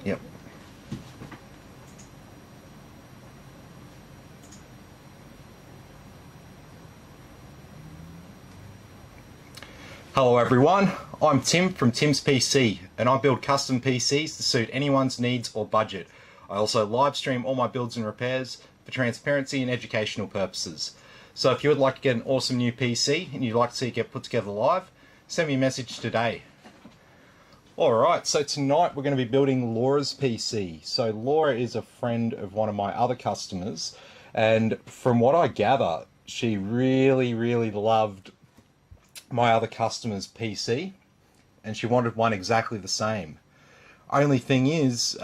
Yep. Hello everyone, I'm Tim from Tim's PC, and I build custom PCs to suit anyone's needs or budget. I also live stream all my builds and repairs for transparency and educational purposes. So if you would like to get an awesome new PC and you'd like to see it get put together live, send me a message today. Alright, so tonight we're going to be building Laura's PC. So Laura is a friend of one of my other customers, and from what I gather, she really loved my other customer's PC, and she wanted one exactly the same. Only thing is,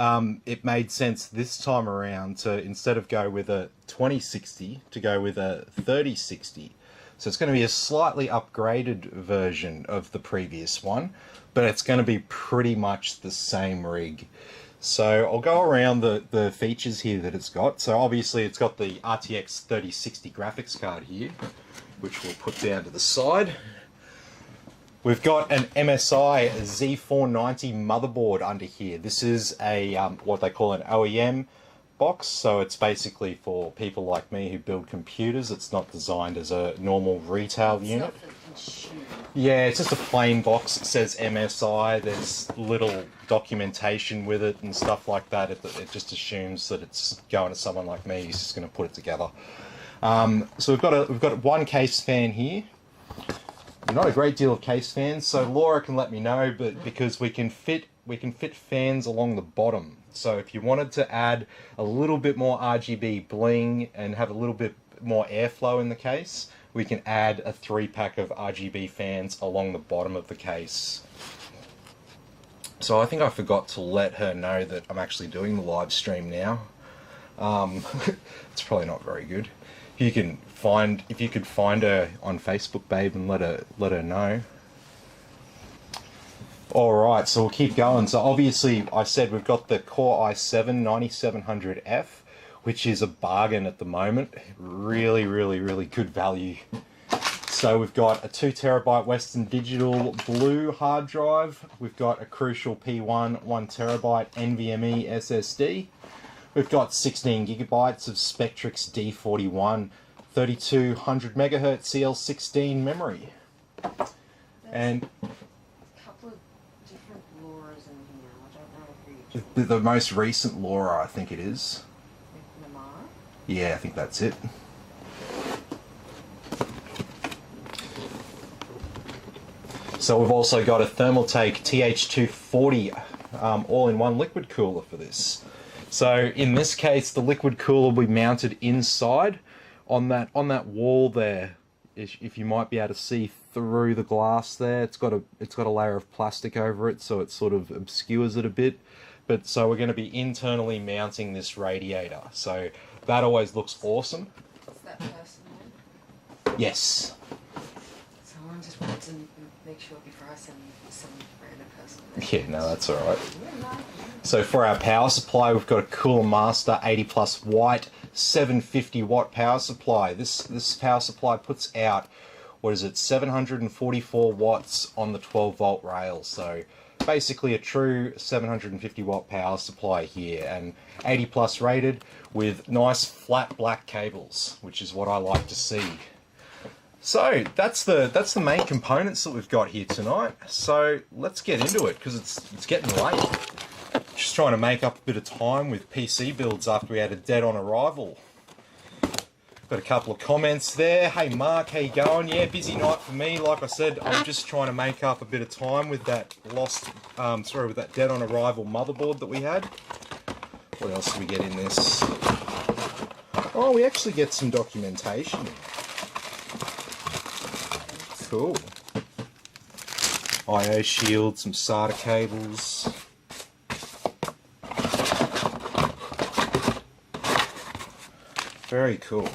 it made sense this time around to, instead of go with a 2060, to go with a 3060. So it's going to be a slightly upgraded version of the previous one, but it's going to be pretty much the same rig. So I'll go around the features here that it's got. So obviously it's got the RTX 3060 graphics card here, which we'll put down to the side. We've got an MSI Z490 motherboard under here. This is a what they call an OEM box, so it's basically for people like me who build computers. It's not designed as a normal retail unit. Yeah, it's just a plain box. It says MSI. There's little documentation with it and stuff like that. It just assumes that it's going to someone like me who's just going to put it together. So we've got one case fan here. Not a great deal of case fans, so Laura can let me know, but because we can fit fans along the bottom. So if you wanted to add a little bit more RGB bling and have a little bit more airflow in the case, we can add a 3-pack of RGB fans along the bottom of the case. So I think I forgot to let her know that I'm actually doing the live stream now. It's probably not very good. If you could find her on Facebook, babe, and let her know. Alright, so we'll keep going. So obviously I said we've got the Core i7 9700F, which is a bargain at the moment. Really good value. So we've got a 2TB Western Digital blue hard drive. We've got a Crucial P1 1TB NVMe SSD. We've got 16 gigabytes of Spectrix D41 3200 MHz CL16 memory. And a couple of different Lauras in here. I don't know if the most recent Laura, I think it is. Namara? Yeah, I think that's it. So we've also got a Thermaltake TH240 all-in-one liquid cooler for this. So in this case, the liquid cooler will be mounted inside on that wall there. If you might be able to see through the glass there, it's got a layer of plastic over it, so it sort of obscures it a bit. But so we're going to be internally mounting this radiator. So that always looks awesome. Is that person then? Yes. So I just wanted to make sure before I send some random person. Yeah, no, that's all right. So for our power supply, we've got a Cooler Master 80 plus white 750 watt power supply. This power supply puts out, what is it, 744 watts on the 12 volt rail. So basically a true 750 watt power supply here, and 80 plus rated with nice flat black cables, which is what I like to see. So that's the main components that we've got here tonight. So let's get into it, because it's getting late. Just trying to make up a bit of time with PC builds after we had a dead on arrival. Got a couple of comments there. Hey Mark, how you going? Yeah, busy night for me. Like I said, I'm just trying to make up a bit of time with that with that dead on arrival motherboard that we had. What else do we get in this? Oh, we actually get some documentation. Cool. I/O shield, some SATA cables. Very cool.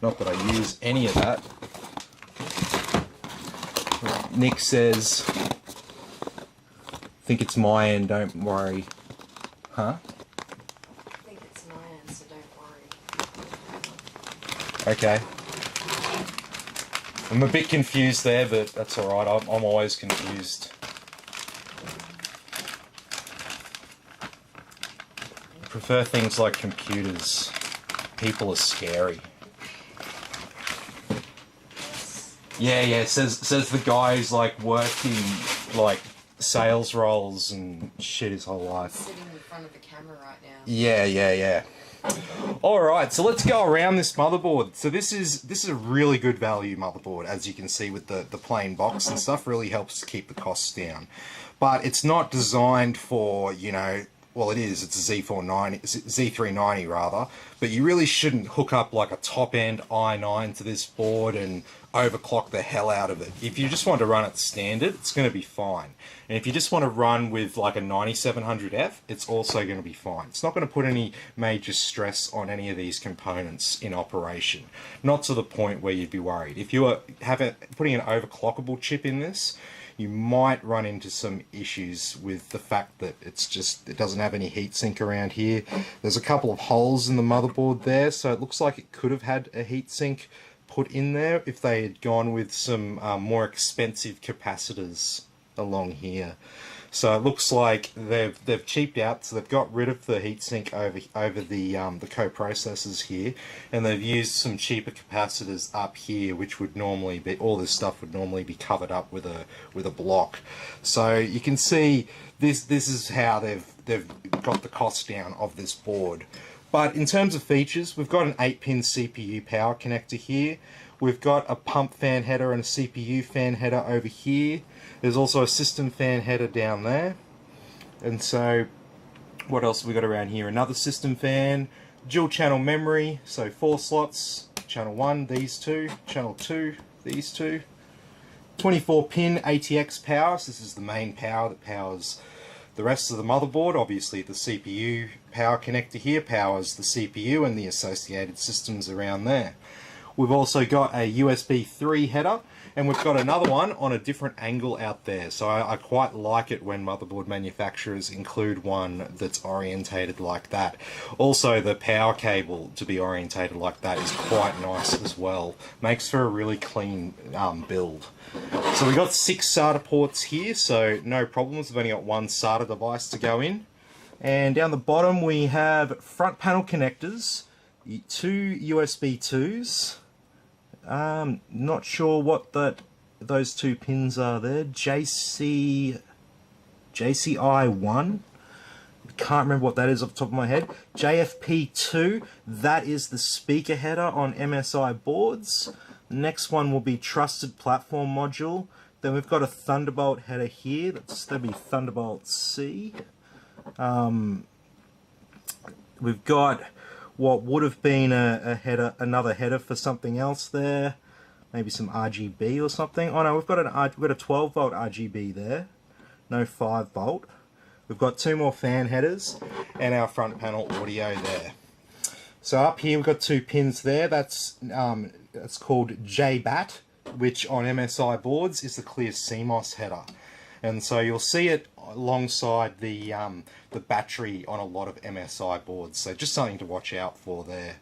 Not that I use any of that. Nick says, think it's my end, don't worry. Huh? I think it's my end, so don't worry. Okay. I'm a bit confused there, but that's alright. I'm always confused. prefer things like computers. People are scary. Yeah, says the guy who's like working like sales roles and shit his whole life. Sitting in front of the camera right now. Yeah. Alright, so let's go around this motherboard. So this is a really good value motherboard, as you can see with the plain box and stuff. Really helps keep the costs down. But it's not designed for, you know, well it is, it's a Z390 rather, but you really shouldn't hook up like a top-end i9 to this board and overclock the hell out of it. If you just want to run it standard, it's going to be fine. And if you just want to run with like a 9700F, it's also going to be fine. It's not going to put any major stress on any of these components in operation. Not to the point where you'd be worried. If you are putting an overclockable chip in this, you might run into some issues with the fact that it doesn't have any heatsink around here. There's a couple of holes in the motherboard there, so it looks like it could have had a heatsink put in there if they had gone with some more expensive capacitors along here. So it looks like they've cheaped out, so they've got rid of the heatsink over the coprocessors here, and they've used some cheaper capacitors up here, which would normally be, all this stuff would normally be covered up with a block. So you can see this is how they've got the cost down of this board. But in terms of features, we've got an 8-pin CPU power connector here. We've got a pump fan header and a CPU fan header over here. There's also a system fan header down there. And so, what else have we got around here? Another system fan, dual channel memory, so 4 slots. Channel 1, these two. Channel 2, these two. 24-pin ATX power, so this is the main power that powers the rest of the motherboard. Obviously the CPU power connector here powers the CPU and the associated systems around there. We've also got a USB 3 header, and we've got another one on a different angle out there. So I quite like it when motherboard manufacturers include one that's orientated like that. Also, the power cable to be orientated like that is quite nice as well. Makes for a really clean build. So we've got 6 SATA ports here, so no problems. We've only got one SATA device to go in. And down the bottom we have front panel connectors, 2 USB 2s. Not sure what those 2 pins are there. JCI1. Can't remember what that is off the top of my head. JFP2. That is the speaker header on MSI boards. The next one will be trusted platform module. Then we've got a Thunderbolt header here. That'll be Thunderbolt C. We've got what would have been a header, another header for something else there, maybe some RGB or something. Oh no, we've got a 12 volt RGB there, no 5 volt. We've got 2 more fan headers and our front panel audio there. So up here we've got 2 pins there. That's called JBAT, which on MSI boards is the clear CMOS header, and so you'll see it alongside the battery on a lot of MSI boards, so just something to watch out for there.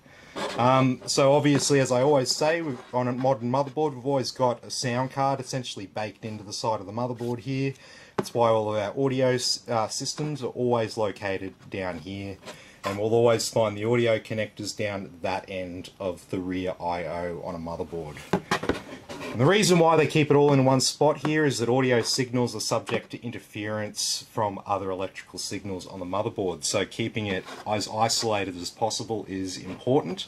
So obviously, as I always say, on a modern motherboard we've always got a sound card essentially baked into the side of the motherboard here. That's why all of our audio systems are always located down here, and we'll always find the audio connectors down that end of the rear I/O on a motherboard. And the reason why they keep it all in one spot here is that audio signals are subject to interference from other electrical signals on the motherboard, so keeping it as isolated as possible is important.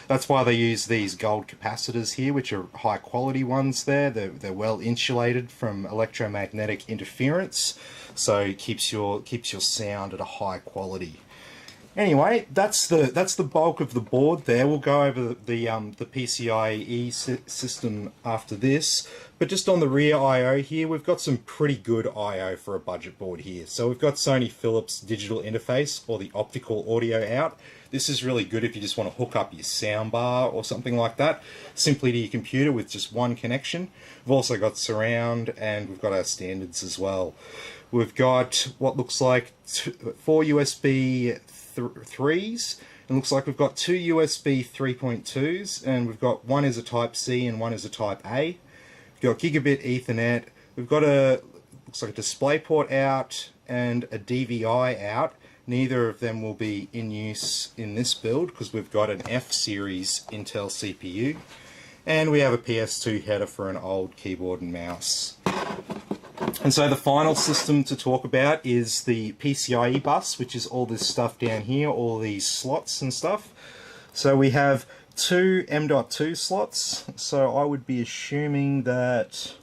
That's why they use these gold capacitors here, which are high quality ones there. They're well insulated from electromagnetic interference, so it keeps your sound at a high quality. Anyway, that's the bulk of the board there. We'll go over the PCIe system after this, but just on the rear I/O here, we've got some pretty good I/O for a budget board here. So we've got Sony Philips digital interface, or the optical audio out. This is really good if you just want to hook up your soundbar or something like that, simply to your computer with just one connection. We've also got surround, and we've got our standards as well. We've got what looks like 4 USB 3s. It looks like we've got 2 USB 3.2s, and we've got one is a Type C and one is a Type A. We've got gigabit Ethernet. We've got looks like a DisplayPort out and a DVI out, Neither of them will be in use in this build because we've got an F series Intel CPU and we have a PS2 header for an old keyboard and mouse. And so the final system to talk about is the PCIe bus, which is all this stuff down here, all these slots and stuff. So we have two M.2 slots, so I would be assuming that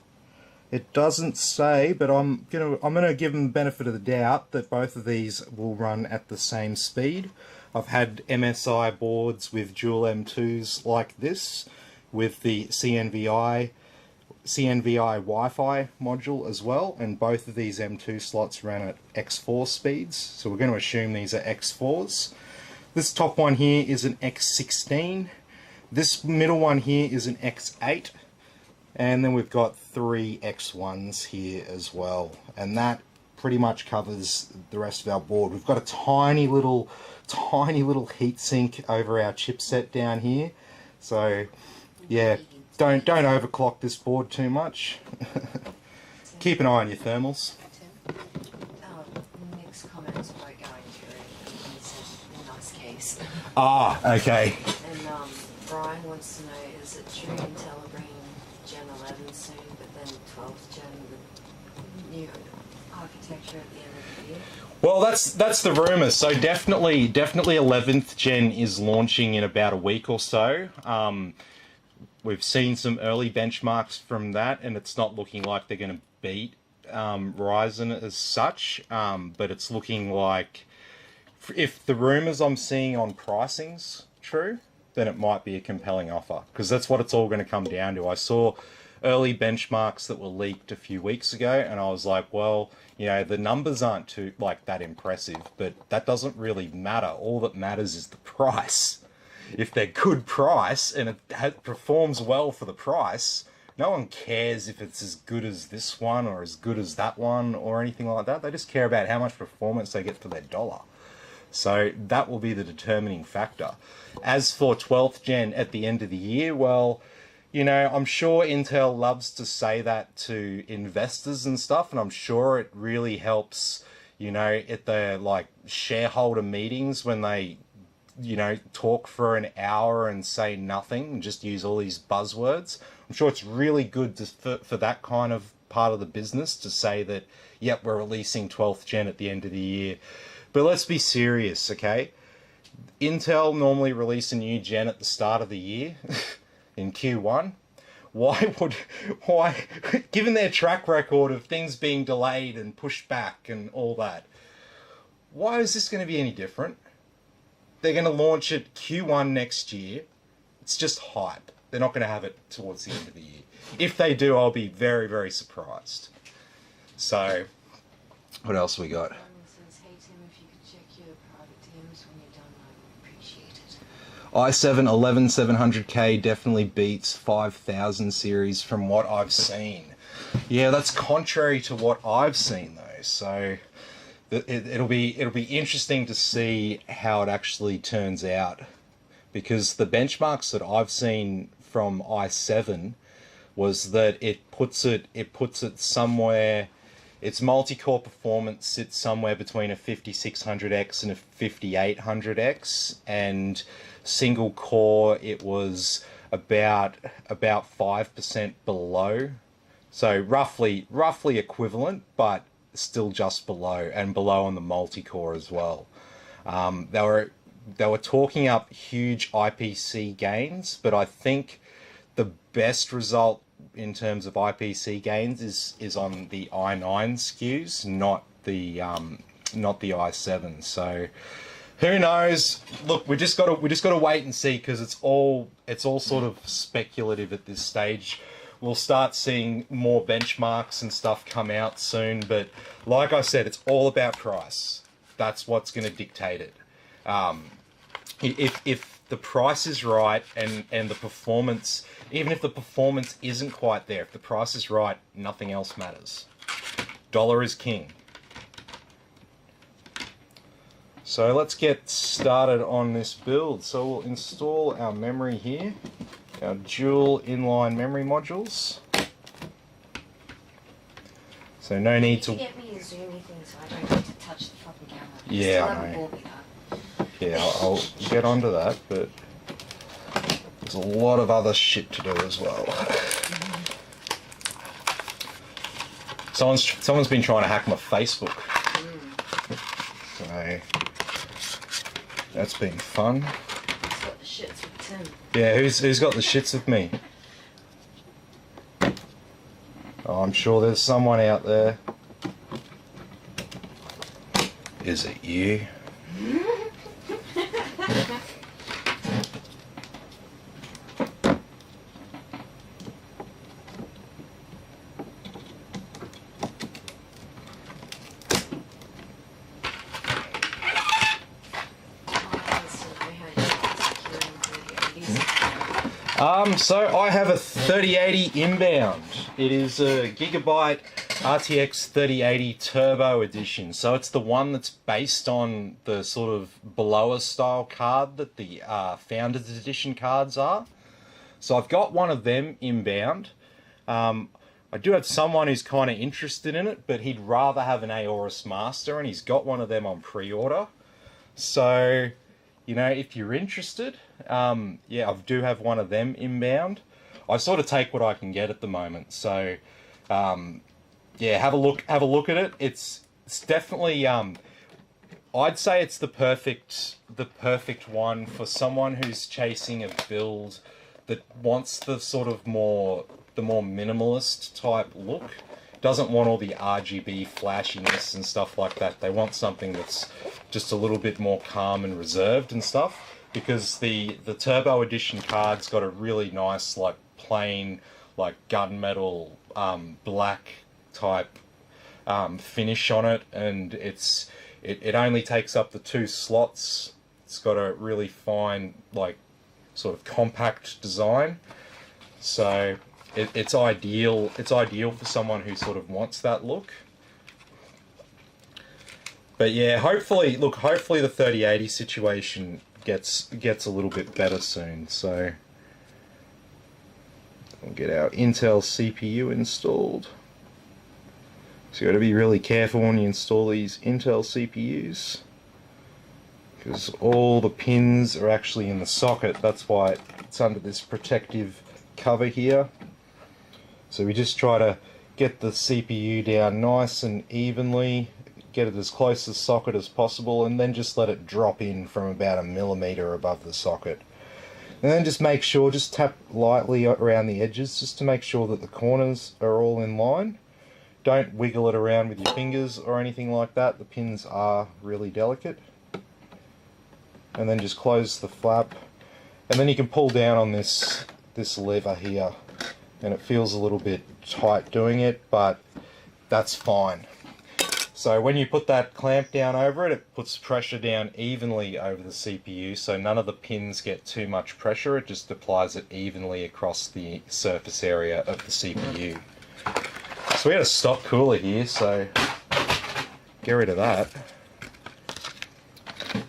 it doesn't say, but I'm gonna give them the benefit of the doubt that both of these will run at the same speed. I've had MSI boards with dual M2s like this, with the CNVI Wi-Fi module as well, and both of these M2 slots ran at X4 speeds, so we're going to assume these are X4s. This top one here is an X16, this middle one here is an X8, and then we've got three X1s here as well, and that pretty much covers the rest of our board. We've got a tiny little heatsink over our chipset down here, so yeah, don't overclock this board too much. Keep an eye on your thermals. Tim, Nick's comments about going through, he said, in nice case. Ah, okay. And Brian wants to know, is it true Intel are bringing Gen 11 soon, but then 12th Gen with new architecture at the end of the year? Well, that's the rumour. So definitely 11th Gen is launching in about a week or so. We've seen some early benchmarks from that, and it's not looking like they're going to beat Ryzen as such, but it's looking like if the rumours I'm seeing on pricing's true, then it might be a compelling offer, because that's what it's all going to come down to. I saw early benchmarks that were leaked a few weeks ago, and I was like, well, you know, the numbers aren't too that impressive, but that doesn't really matter. All that matters is the price. If they're good price and it performs well for the price, no one cares if it's as good as this one or as good as that one or anything like that. They just care about how much performance they get for their dollar. So that will be the determining factor. As for 12th Gen at the end of the year, well, you know, I'm sure Intel loves to say that to investors and stuff, and I'm sure it really helps, you know, at their shareholder meetings when they, you know, talk for an hour and say nothing and just use all these buzzwords. I'm sure it's really good for that kind of part of the business to say that, yep, we're releasing 12th Gen at the end of the year. But let's be serious, okay? Intel normally release a new gen at the start of the year in Q1. Why, given their track record of things being delayed and pushed back and all that, why is this going to be any different? They're going to launch it Q1 next year. It's just hype. They're not going to have it towards the end of the year. If they do, I'll be very, very surprised. So, what else we got? Says, hey Tim, if you could check your private DMs when you're done, I would appreciate it. i7 11700K definitely beats 5000 series from what I've seen. Yeah, that's contrary to what I've seen though. So it'll be interesting to see how it actually turns out, because the benchmarks that I've seen from i7 was that it puts it somewhere. Its multi-core performance sits somewhere between a 5600X and a 5800X, and single core it was about 5% below, so roughly equivalent, but still just below, and below on the multi-core as well. They were talking up huge IPC gains, but I think the best result in terms of IPC gains is on the i9 SKUs, not the i7. So who knows? Look, we just got to wait and see, because it's all sort of speculative at this stage. We'll start seeing more benchmarks and stuff come out soon, but like I said, it's all about price. That's what's going to dictate it. If the price is right and the performance, even if the performance isn't quite there, if the price is right, nothing else matters. Dollar is king. So let's get started on this build. So we'll install our memory here, our dual inline memory modules. So no need to... Get me a zoomy thing so I don't need to touch the fucking camera. Yeah, I know. Yeah, I'll get onto that, but there's a lot of other shit to do as well. Someone's been trying to hack my Facebook. So that's been fun. Who's got the shits with Tim? Yeah, who's got the shits with me? Oh, I'm sure there's someone out there. Is it you? So I have a 3080 inbound. It is a Gigabyte RTX 3080 Turbo Edition. So it's the one that's based on the sort of blower style card that the Founders Edition cards are. So I've got one of them inbound. I do have someone who's kind of interested in it, but he'd rather have an Aorus Master, and he's got one of them on pre-order. So, you know, if you're interested, yeah, I do have one of them inbound. I sort of take what I can get at the moment. So, yeah, have a look at it. It's definitely, I'd say it's the perfect one for someone who's chasing a build that wants the sort of more minimalist type look. Doesn't want all the RGB flashiness and stuff like that. They want something that's just a little bit more calm and reserved and stuff, because the Turbo Edition card's got a really nice, like, plain, like, gunmetal black type finish on it, and it only takes up the 2 slots. It's got a really fine, like, sort of compact design. So it's ideal. It's ideal for someone who sort of wants that look. But yeah, hopefully the 3080 situation gets a little bit better soon. So we'll get our Intel CPU installed. So you got to be really careful when you install these Intel CPUs, because all the pins are actually in the socket. That's why it's under this protective cover here. So we just try to get the CPU down nice and evenly, get it as close to the socket as possible, and then just let it drop in from about 1 millimeter above the socket. And then just make sure, just tap lightly around the edges just to make sure that the corners are all in line. Don't wiggle it around with your fingers or anything like that. The pins are really delicate. And then just close the flap. And then you can pull down on this lever here. And it feels a little bit tight doing it, but that's fine. So when you put that clamp down over it, it puts pressure down evenly over the CPU, so none of the pins get too much pressure. It just applies it evenly across the surface area of the CPU. So we had a stock cooler here, so get rid of that.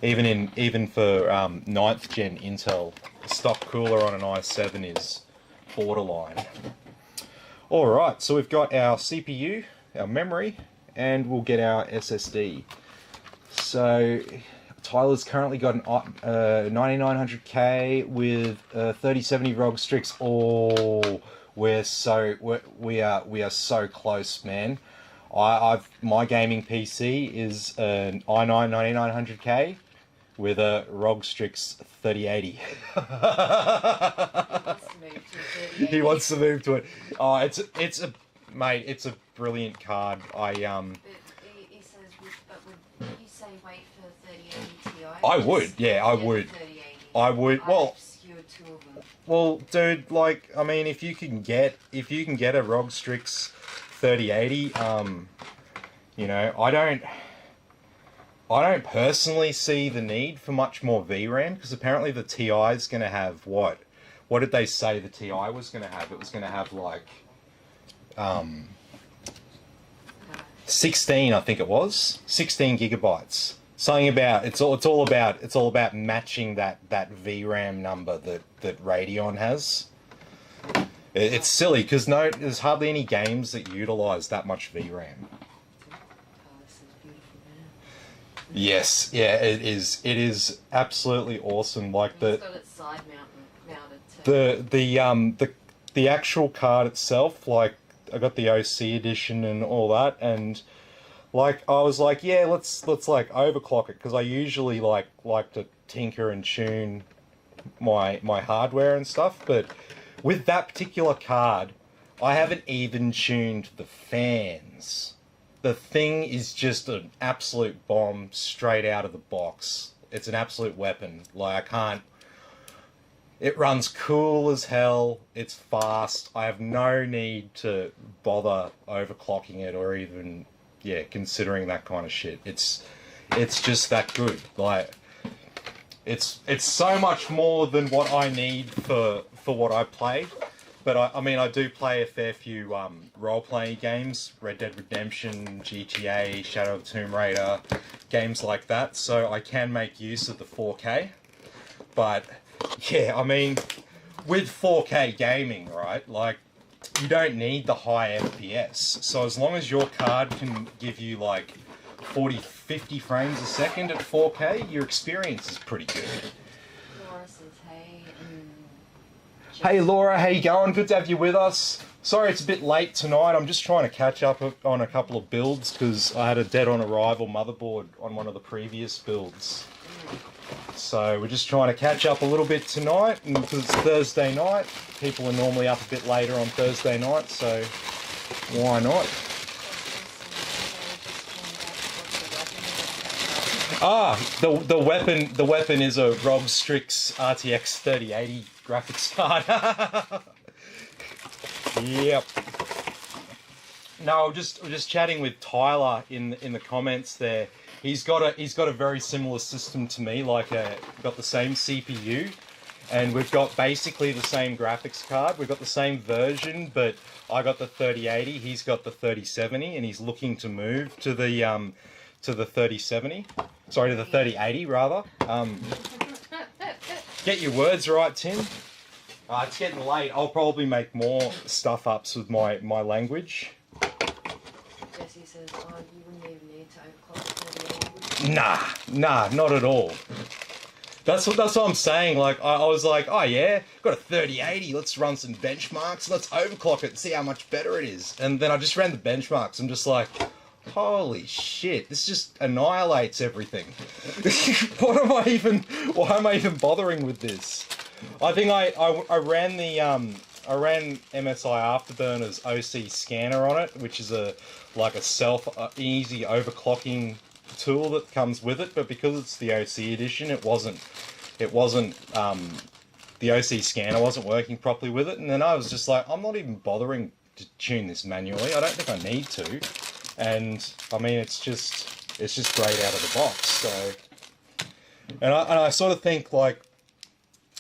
Even for 9th gen Intel, a stock cooler on an i7 is borderline. Alright, so we've got our CPU, our memory, and we'll get our SSD. So Tyler's currently got an 9900K with 3070 ROG Strix. Oh, we are so close, man. My gaming PC is an i9 9900K with a ROG Strix 3080. He wants to move to it. Oh, it's a mate. It's a brilliant card. He says, but would you say wait for 3080 Ti? I would. Yeah, I would. I would. Well, I've secured 2 of them. Well, dude, like, I mean, if you can get a ROG Strix 3080, you know, I don't personally see the need for much more VRAM, because apparently the Ti is going to have what? What did they say the Ti was going to have? It was going to have like 16, I think it was 16 gigabytes. Something about it's all about matching that VRAM number that Radeon has. It's silly because there's hardly any games that utilize that much VRAM. Oh, this is beautiful, man. Yes, yeah, it is. It is absolutely awesome. Like It's got its side mounted too. the actual card itself. Like I got the OC edition and all that, and like I was like, yeah, let's like overclock it because I usually like to tinker and tune my hardware and stuff. But with that particular card, I haven't even tuned the fans. The thing is just an absolute bomb straight out of the box. It's an absolute weapon. Like, I can't... It runs cool as hell. It's fast. I have no need to bother overclocking it or even, yeah, considering that kind of shit. It's just that good. Like, it's so much more than what I need for what I play. But I mean, I do play a fair few role-playing games, Red Dead Redemption, GTA, Shadow of the Tomb Raider, games like that, so I can make use of the 4K. But, yeah, I mean, with 4K gaming, right, like, you don't need the high FPS. So as long as your card can give you, like, 40, 50 frames a second at 4K, your experience is pretty good. Laura says, hey, Hey Laura, how you going? Good to have you with us. Sorry it's a bit late tonight. I'm just trying to catch up on a couple of builds because I had a dead on arrival motherboard on one of the previous builds. So we're just trying to catch up a little bit tonight, and because it's Thursday night, people are normally up a bit later on Thursday night, so why not? Ah, the weapon is a ROG Strix RTX 3080 graphics card. Yep. No, we're just chatting with Tyler in the comments there. He's got a very similar system to me. Like got the same CPU, and we've got basically the same graphics card. We've got the same version, but I got the 3080. He's got the 3070, and he's looking to move to the 3070. Sorry, to the 3080 rather. Get your words right, Tim. It's getting late. I'll probably make more stuff-ups with my language. Jesse says, oh, you wouldn't even need to overclock 3080. Nah, not at all. That's what I'm saying. Like, I was like, oh yeah, got a 3080, let's run some benchmarks, let's overclock it and see how much better it is. And then I just ran the benchmarks. I'm just like, holy shit, this just annihilates everything. Why am I even bothering with this? I think I ran the I ran MSI Afterburner's OC scanner on it, which is like a easy overclocking tool that comes with it, but because it's the OC edition, it wasn't the OC scanner wasn't working properly with it, and then I was just like, I'm not even bothering to tune this manually. I don't think I need to. And I mean, it's just great out of the box. So, and I sort of think, like,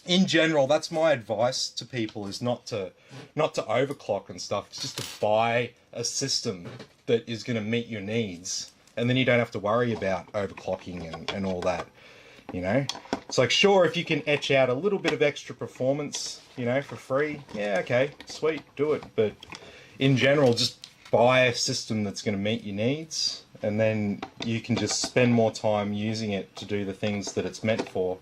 in general, that's my advice to people, is not to overclock and stuff. It's just to buy a system that is going to meet your needs, and then you don't have to worry about overclocking and all that. You know, it's like, sure, if you can etch out a little bit of extra performance, you know, for free, yeah, okay, sweet, do it. But in general, just buy a system that's going to meet your needs, and then you can just spend more time using it to do the things that it's meant for,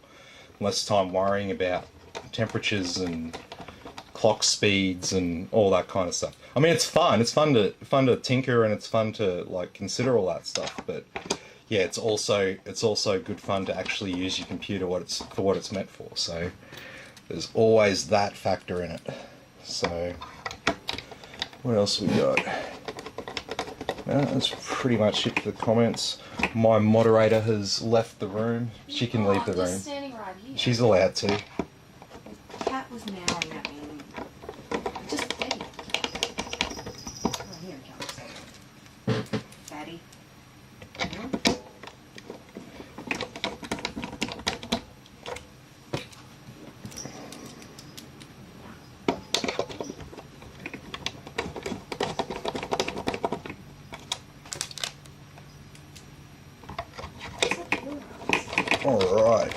less time worrying about temperatures and clock speeds and all that kind of stuff. I mean, it's fun. It's fun to tinker, and it's fun to, like, consider all that stuff. But yeah, it's also good fun to actually use your computer for what it's meant for. So there's always that factor in it. So what else we got? No, that's pretty much it for the comments. My moderator has left the room. She can leave the room. Just standing right here. She's allowed to. The cat was meowing at me. Just Eddie. Oh, here he comes. Fatty. Alright.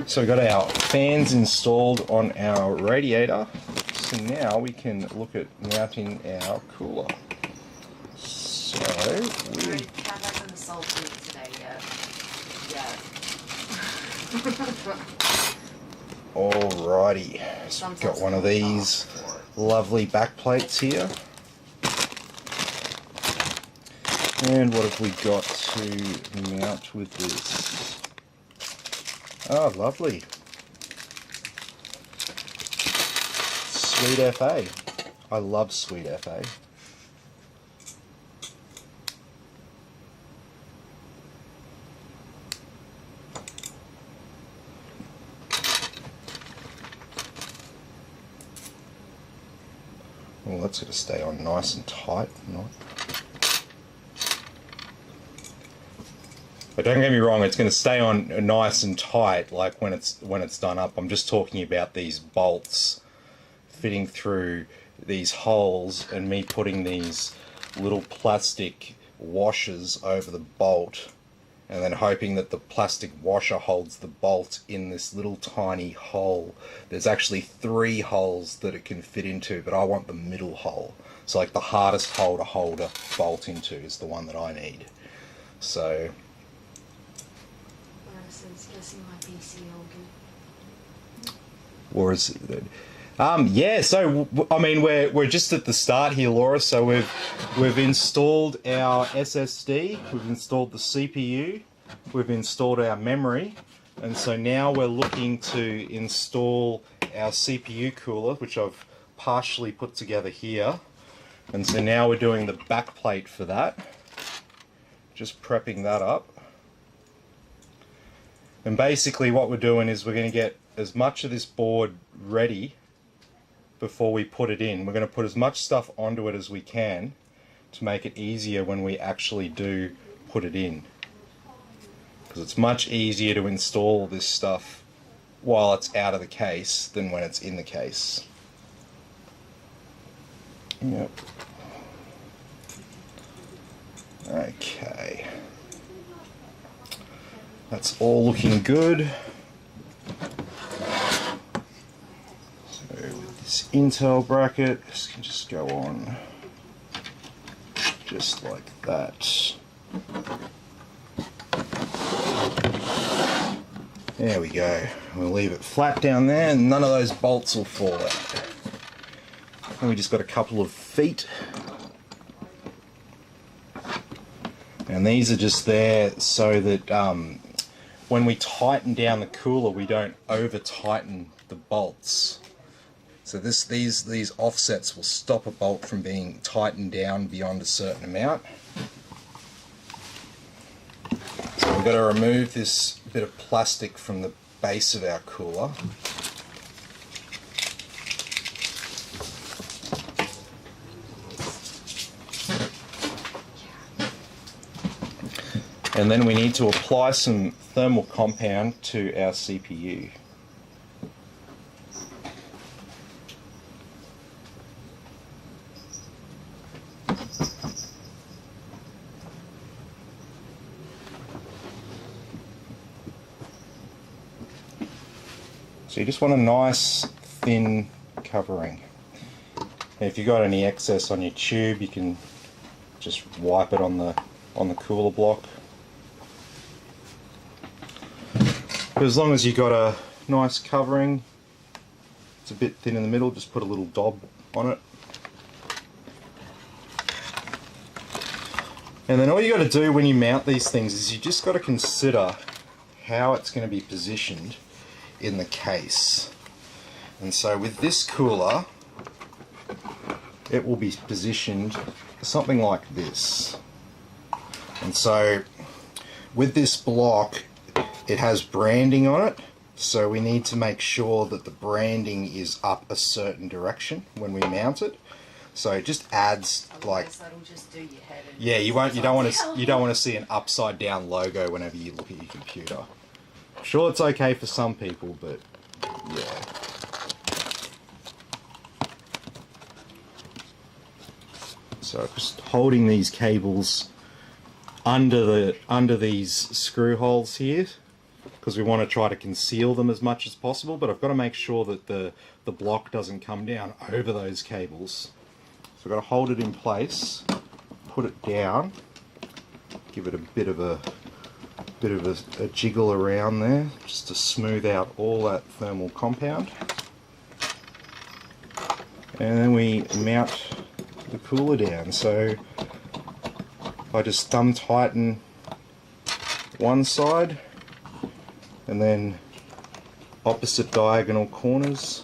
So we've got our fans installed on our radiator. So now we can look at mounting our cooler. So we Cat's in the salt food today, yeah. Alrighty, so we've got one of these lovely back plates here. And what have we got to mount with this? Oh, lovely. Sweet FA. I love sweet FA. Well, that's going to stay on nice and tight, not. But don't get me wrong, it's going to stay on nice and tight, like when it's done up. I'm just talking about these bolts fitting through these holes and me putting these little plastic washers over the bolt and then hoping that the plastic washer holds the bolt in this little tiny hole. There's actually 3 holes that it can fit into, but I want the middle hole. So like the hardest hole to hold a bolt into is the one that I need. So or is it, yeah, so I mean we're just at the start here, Laura. So we've installed our SSD, we've installed the CPU, we've installed our memory, and so now we're looking to install our CPU cooler, which I've partially put together here. And so now we're doing the back plate for that, just prepping that up. And basically what we're doing is we're going to get as much of this board ready before we put it in. We're going to put as much stuff onto it as we can to make it easier when we actually do put it in. Because it's much easier to install this stuff while it's out of the case than when it's in the case. Yep. Okay. That's all looking good. So with this Intel bracket, this can just go on just like that. There we go. We'll leave it flat down there and none of those bolts will fall out. And we just got a couple of feet. And these are just there so that when we tighten down the cooler, we don't over tighten the bolts. So these offsets will stop a bolt from being tightened down beyond a certain amount. So we've got to remove this bit of plastic from the base of our cooler. And then we need to apply some thermal compound to our CPU. So you just want a nice thin covering. And if you've got any excess on your tube, you can just wipe it on the cooler block. But as long as you've got a nice covering, it's a bit thin in the middle, just put a little dob on it. And then all you got to do when you mount these things is you just got to consider how it's going to be positioned in the case. And so with this cooler, it will be positioned something like this. And so with this block, it has branding on it, so we need to make sure that the branding is up a certain direction when we mount it. So it just adds, like, that'll just do your head in. Yeah, you don't want to see an upside down logo whenever you look at your computer. I'm sure it's okay for some people, but yeah. So just holding these cables under these screw holes here, because we want to try to conceal them as much as possible, but I've got to make sure that the block doesn't come down over those cables. So I've got to hold it in place, put it down, give it a bit of a jiggle around there, just to smooth out all that thermal compound. And then we mount the cooler down. So I just thumb tighten one side and then opposite diagonal corners.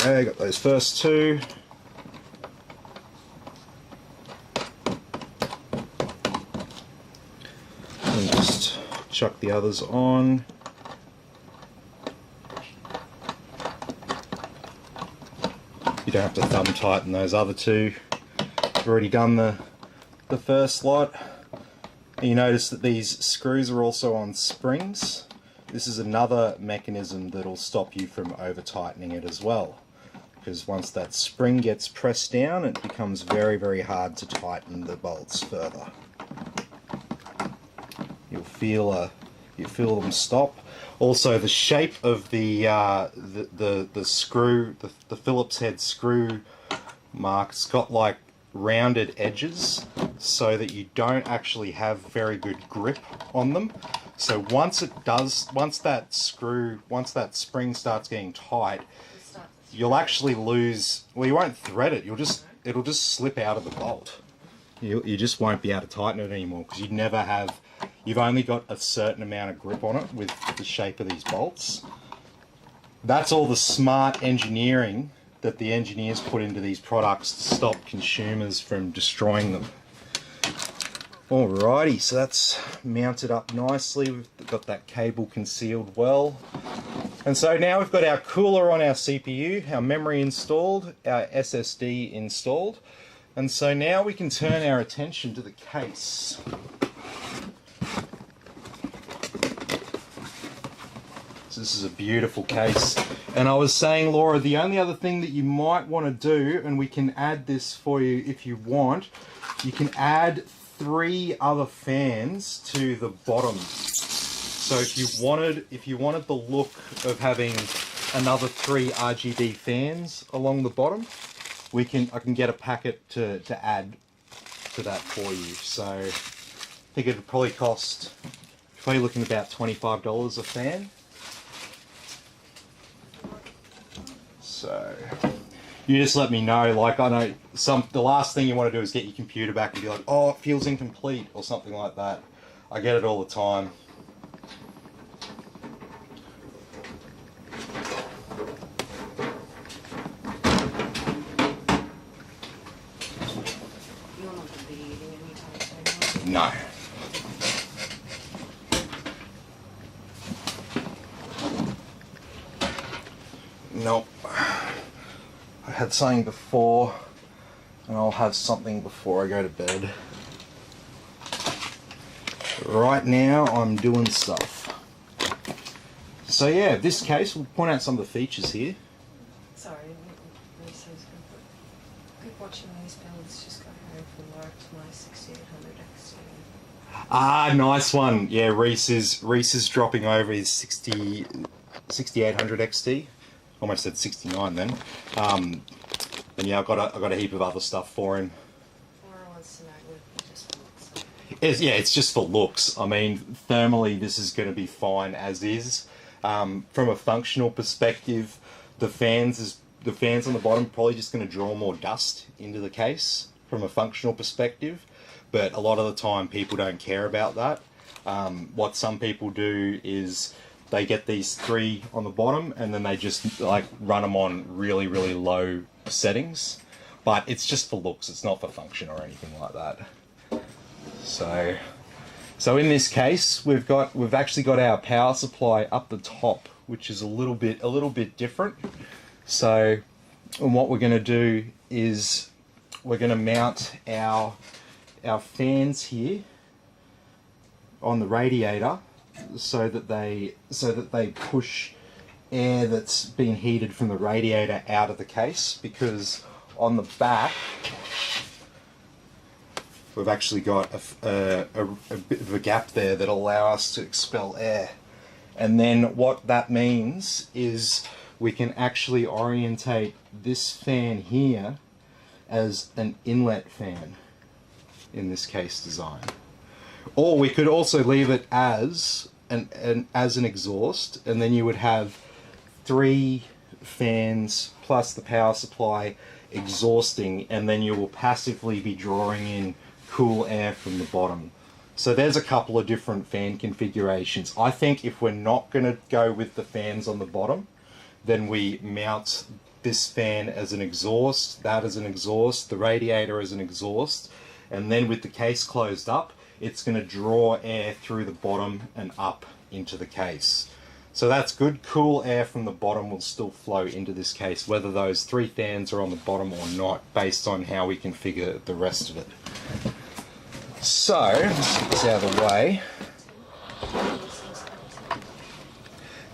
There we go, got those first two. And just chuck the others on. You don't have to thumb tighten those other two. I've already done the first lot. And you notice that these screws are also on springs. This is another mechanism that'll stop you from over tightening it as well. Because once that spring gets pressed down, it becomes very, very hard to tighten the bolts further. You'll feel them stop. Also, the shape of the screw, the Phillips head screw mark's got like rounded edges, so that you don't actually have very good grip on them. So once that spring starts getting tight, you'll actually lose. Well, you won't thread it. It'll just slip out of the bolt. You just won't be able to tighten it anymore because you've only got a certain amount of grip on it with the shape of these bolts. That's all the smart engineering that the engineers put into these products to stop consumers from destroying them. Alrighty, so that's mounted up nicely. We've got that cable concealed well. And so now we've got our cooler on our CPU, our memory installed, our SSD installed. And so now we can turn our attention to the case. So this is a beautiful case. And I was saying, Laura, the only other thing that you might want to do, and we can add this for you if you want, you can add 3 other fans to the bottom. So if you wanted the look of having another 3 RGB fans along the bottom, I can get a packet to add to that for you. So I think it'd probably cost, you're probably looking at about $25 a fan. So you just let me know. Like, I know the last thing you want to do is get your computer back and be like, oh, it feels incomplete or something like that. I get it all the time. You don't have to be eating anytime soon. No. Nope. I had something before, and I'll have something before I go to bed. Right now, I'm doing stuff. So yeah, this case, we'll point out some of the features here. Sorry, Lisa's good. Keep watching these builds. Just got home from work to my 6800 XT. Ah, nice one. Yeah, Reese is dropping over his 6800 XT. Almost said 69 then. And yeah, I've got a heap of other stuff for him. It's just for looks. I mean, thermally, this is going to be fine as is. From a functional perspective, the fans on the bottom are probably just going to draw more dust into the case from a functional perspective. But a lot of the time, people don't care about that. What some people do is they get these 3 on the bottom and then they just like run them on really, really low settings. But it's just for looks. It's not for function or anything like that. So in this case, we've actually got our power supply up the top, which is a little bit different. So, and what we're going to do is we're going to mount our fans here on the radiator, so that they push air that's been heated from the radiator out of the case, because on the back we've actually got a bit of a gap there that allow us to expel air. And then what that means is we can actually orientate this fan here as an inlet fan in this case design. Or we could also leave it as an exhaust, and then you would have 3 fans plus the power supply exhausting, and then you will passively be drawing in cool air from the bottom. So there's a couple of different fan configurations. I think if we're not going to go with the fans on the bottom, then we mount this fan as an exhaust, that as an exhaust, the radiator as an exhaust, and then with the case closed up, it's going to draw air through the bottom and up into the case. So that's good. Cool air from the bottom will still flow into this case, whether those 3 fans are on the bottom or not, based on how we configure the rest of it. So, let's get this out of the way.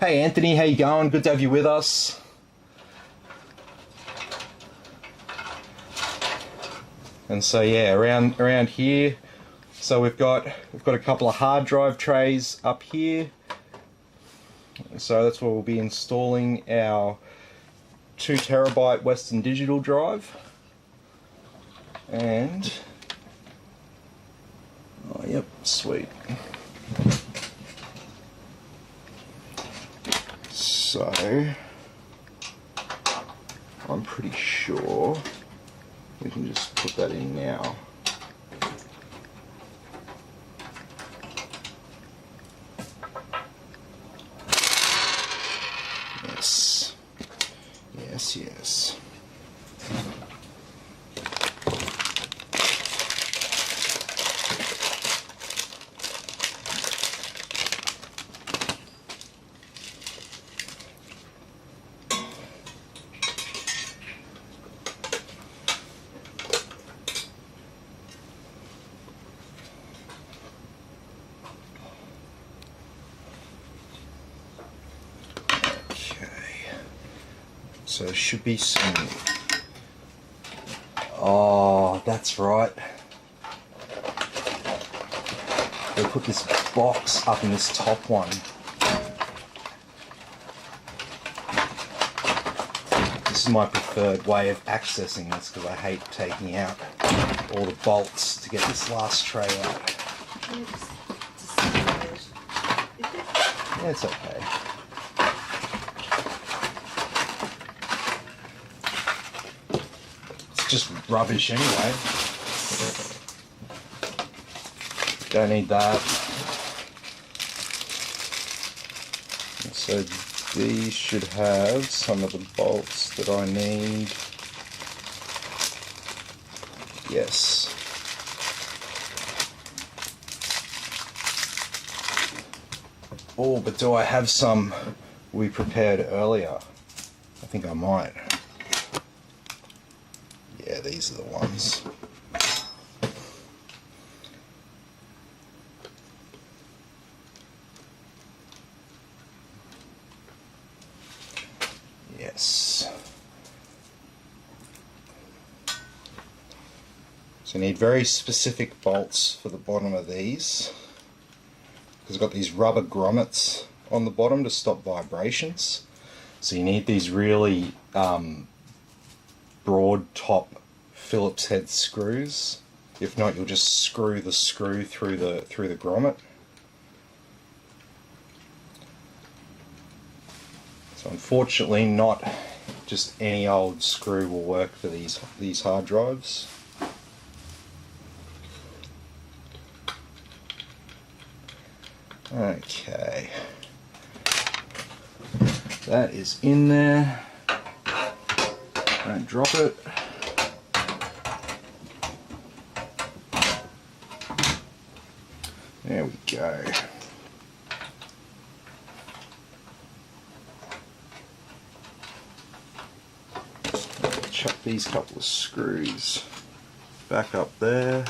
Hey Anthony, how you going? Good to have you with us. And so yeah, around here, so we've got a couple of hard drive trays up here. So that's where we'll be installing our 2 terabyte Western Digital drive. And oh yep, sweet. So I'm pretty sure we can just put that in now. Yes. Yes, yes. So there should be some... Oh, that's right. We'll put this box up in this top one. This is my preferred way of accessing this because I hate taking out all the bolts to get this last tray out. Yeah, it's okay. Just rubbish anyway. Don't need that. And so these should have some of the bolts that I need. Yes. Oh, but do I have some we prepared earlier? I think I might. Yeah, these are the ones. Yes. So you need very specific bolts for the bottom of these. Because it's got these rubber grommets on the bottom to stop vibrations. So you need these really broad top Phillips head screws. If not, you'll just screw the screw through the grommet. So unfortunately, not just any old screw will work for these hard drives. Okay, that is in there. Don't drop it. There we go. Chuck these couple of screws back up there.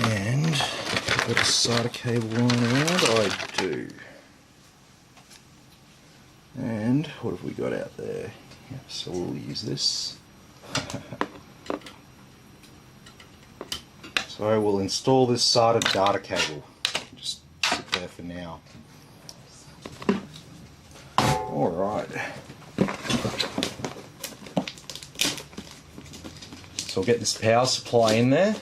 And I've got a solder cable lying around. I do. And what have we got out there? So we'll use this. So we'll install this SATA data cable. Just sit there for now. Alright. So I'll get this power supply in there.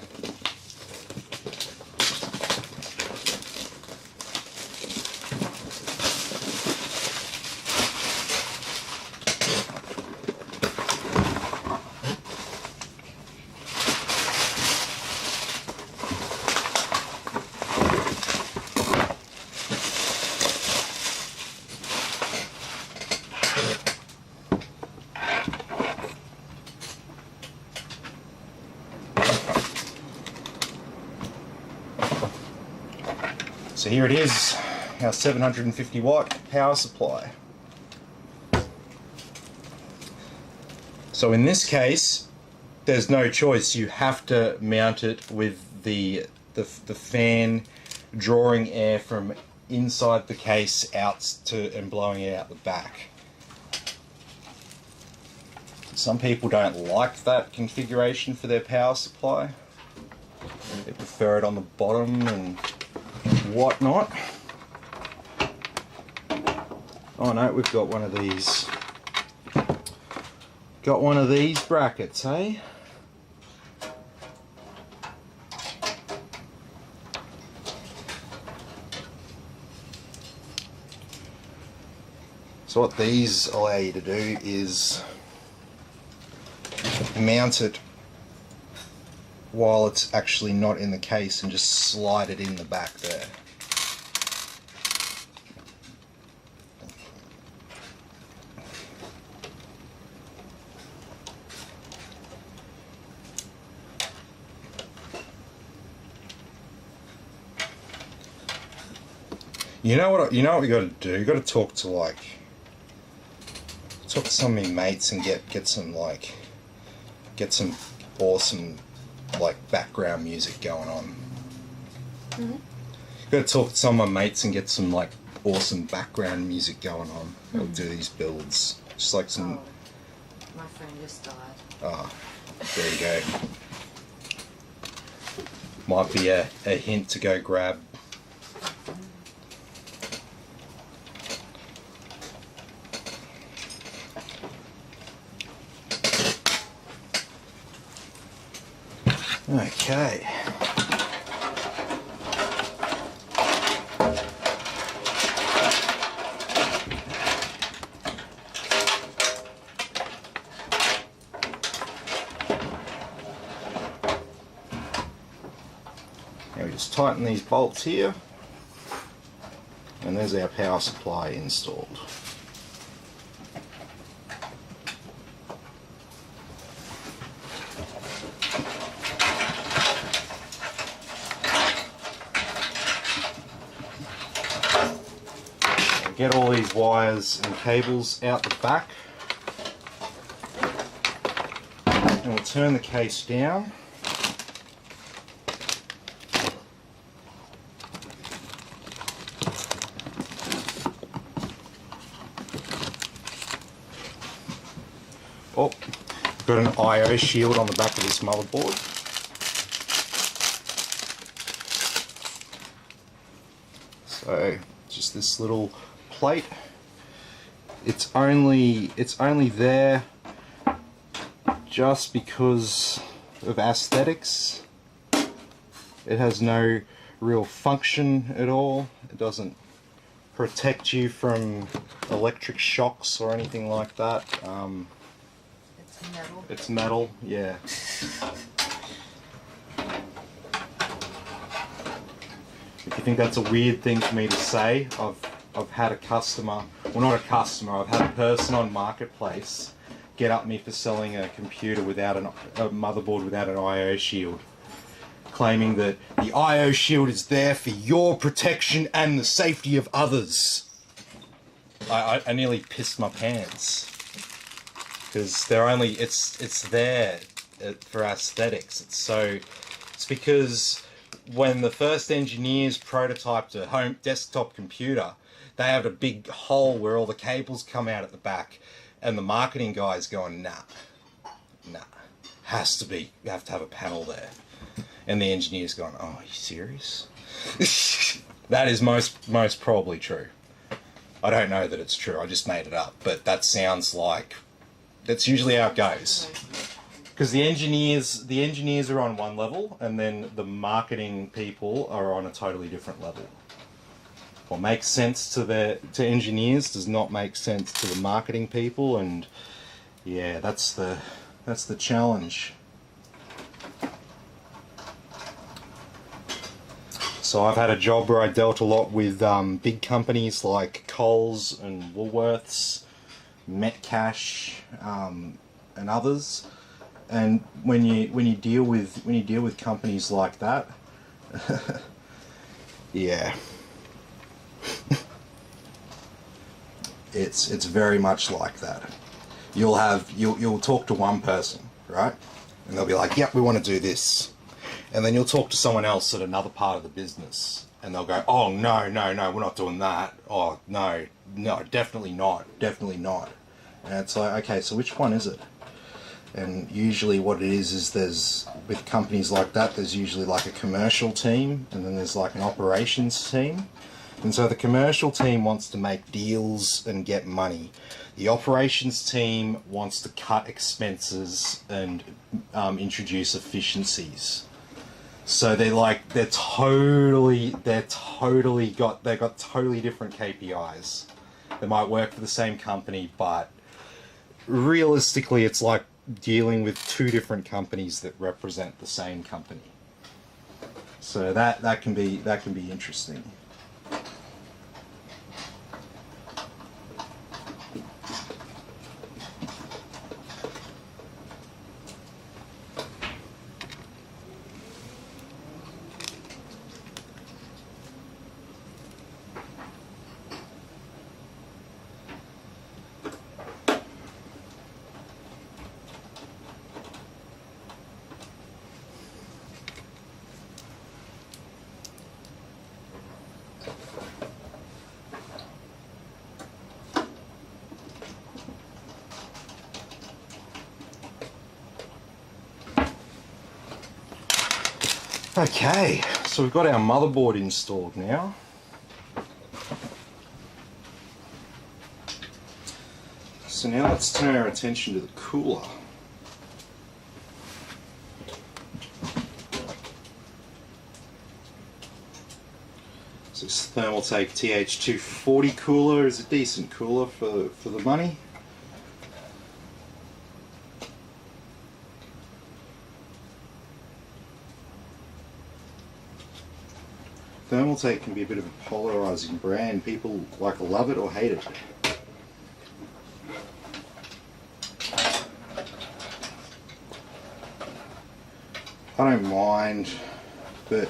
So here it is, our 750 watt power supply. So in this case, there's no choice. You have to mount it with the fan drawing air from inside the case out to and blowing it out the back. Some people don't like that configuration for their power supply. They prefer it on the bottom and whatnot. Oh no, we've got one of these. Got one of these brackets, eh? So what these allow you to do is mount it while it's actually not in the case and just slide it in the back there. You know what we got to do? You got to talk to some of my mates and get some awesome background music going on. Mm-hmm. Got to talk to some of my mates and get some awesome background music going on. They'll do these builds, just like some. Oh, my friend just died. Ah, there you go. Might be a hint to go grab. Okay. Now we just tighten these bolts here, and there's our power supply installed. Get all these wires and cables out the back, and we'll turn the case down. Oh, we've got an I/O shield on the back of this motherboard. So just this little plate. It's only there just because of aesthetics. It has no real function at all. It doesn't protect you from electric shocks or anything like that. It's metal. It's metal, yeah. If you think that's a weird thing for me to say, I've had a customer, well not a customer, I've had a person on Marketplace get up me for selling a computer without a motherboard without an I/O shield, claiming that the I/O shield is there for your protection and the safety of others. I nearly pissed my pants because it's there for aesthetics. It's because when the first engineers prototyped a home desktop computer, they had a big hole where all the cables come out at the back, And the marketing guy's going, nah, has to be, you have to have a panel there. And the engineer's going, oh, are you serious? That is most probably true. I don't know that it's true, I just made it up, but that sounds like, that's usually how it goes. Because the engineers are on one level, and then the marketing people are on a totally different level. What makes sense to engineers does not make sense to the marketing people, and yeah, that's the challenge. So I've had a job where I dealt a lot with big companies like Coles and Woolworths, Metcash, and others. And when you deal with companies like that, yeah, it's very much like that. You'll talk to one person, right? And they'll be like, "Yep, we want to do this." And then you'll talk to someone else at another part of the business, and they'll go, "Oh, no, we're not doing that. Oh, no, definitely not. And it's like, okay, so which one is it? And usually what it is there's, with companies like that, there's usually like a commercial team, and then there's like an operations team. And so the commercial team wants to make deals and get money. The operations team wants to cut expenses and introduce efficiencies. So they've got totally different KPIs. They might work for the same company, but realistically it's like dealing with two different companies that represent the same company. So that can be interesting. Okay, so we've got our motherboard installed now. So now let's turn our attention to the cooler. So this Thermaltake TH240 cooler is a decent cooler for the money. Thermaltake can be a bit of a polarizing brand. People like love it or hate it. I don't mind, but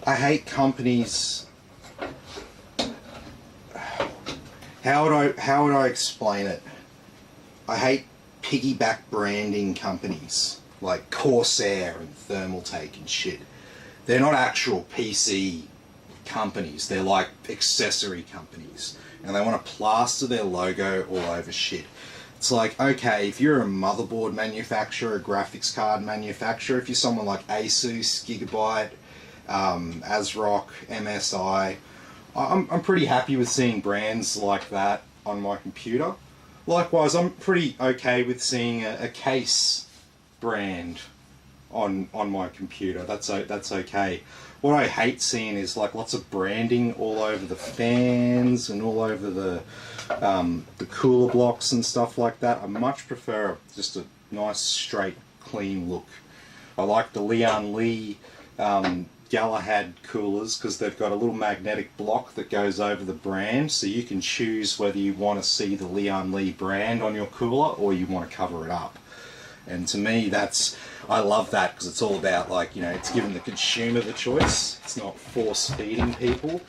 I hate companies. How would I explain it? I hate piggyback branding companies like Corsair and Thermaltake and shit. They're not actual PC companies, they're like accessory companies, and they want to plaster their logo all over shit. It's like, okay, if you're a motherboard manufacturer, a graphics card manufacturer, if you're someone like Asus, Gigabyte, ASRock, MSI, I'm pretty happy with seeing brands like that on my computer. Likewise, I'm pretty okay with seeing a case brand on my computer. That's okay. What I hate seeing is like lots of branding all over the fans and all over the cooler blocks and stuff like that. I much prefer just a nice, straight, clean look. I like the Lian Li Galahad coolers because they've got a little magnetic block that goes over the brand, so you can choose whether you want to see the Lian Li brand on your cooler or you want to cover it up. And to me, I love that because it's all about, like, you know, it's giving the consumer the choice. It's not force feeding people.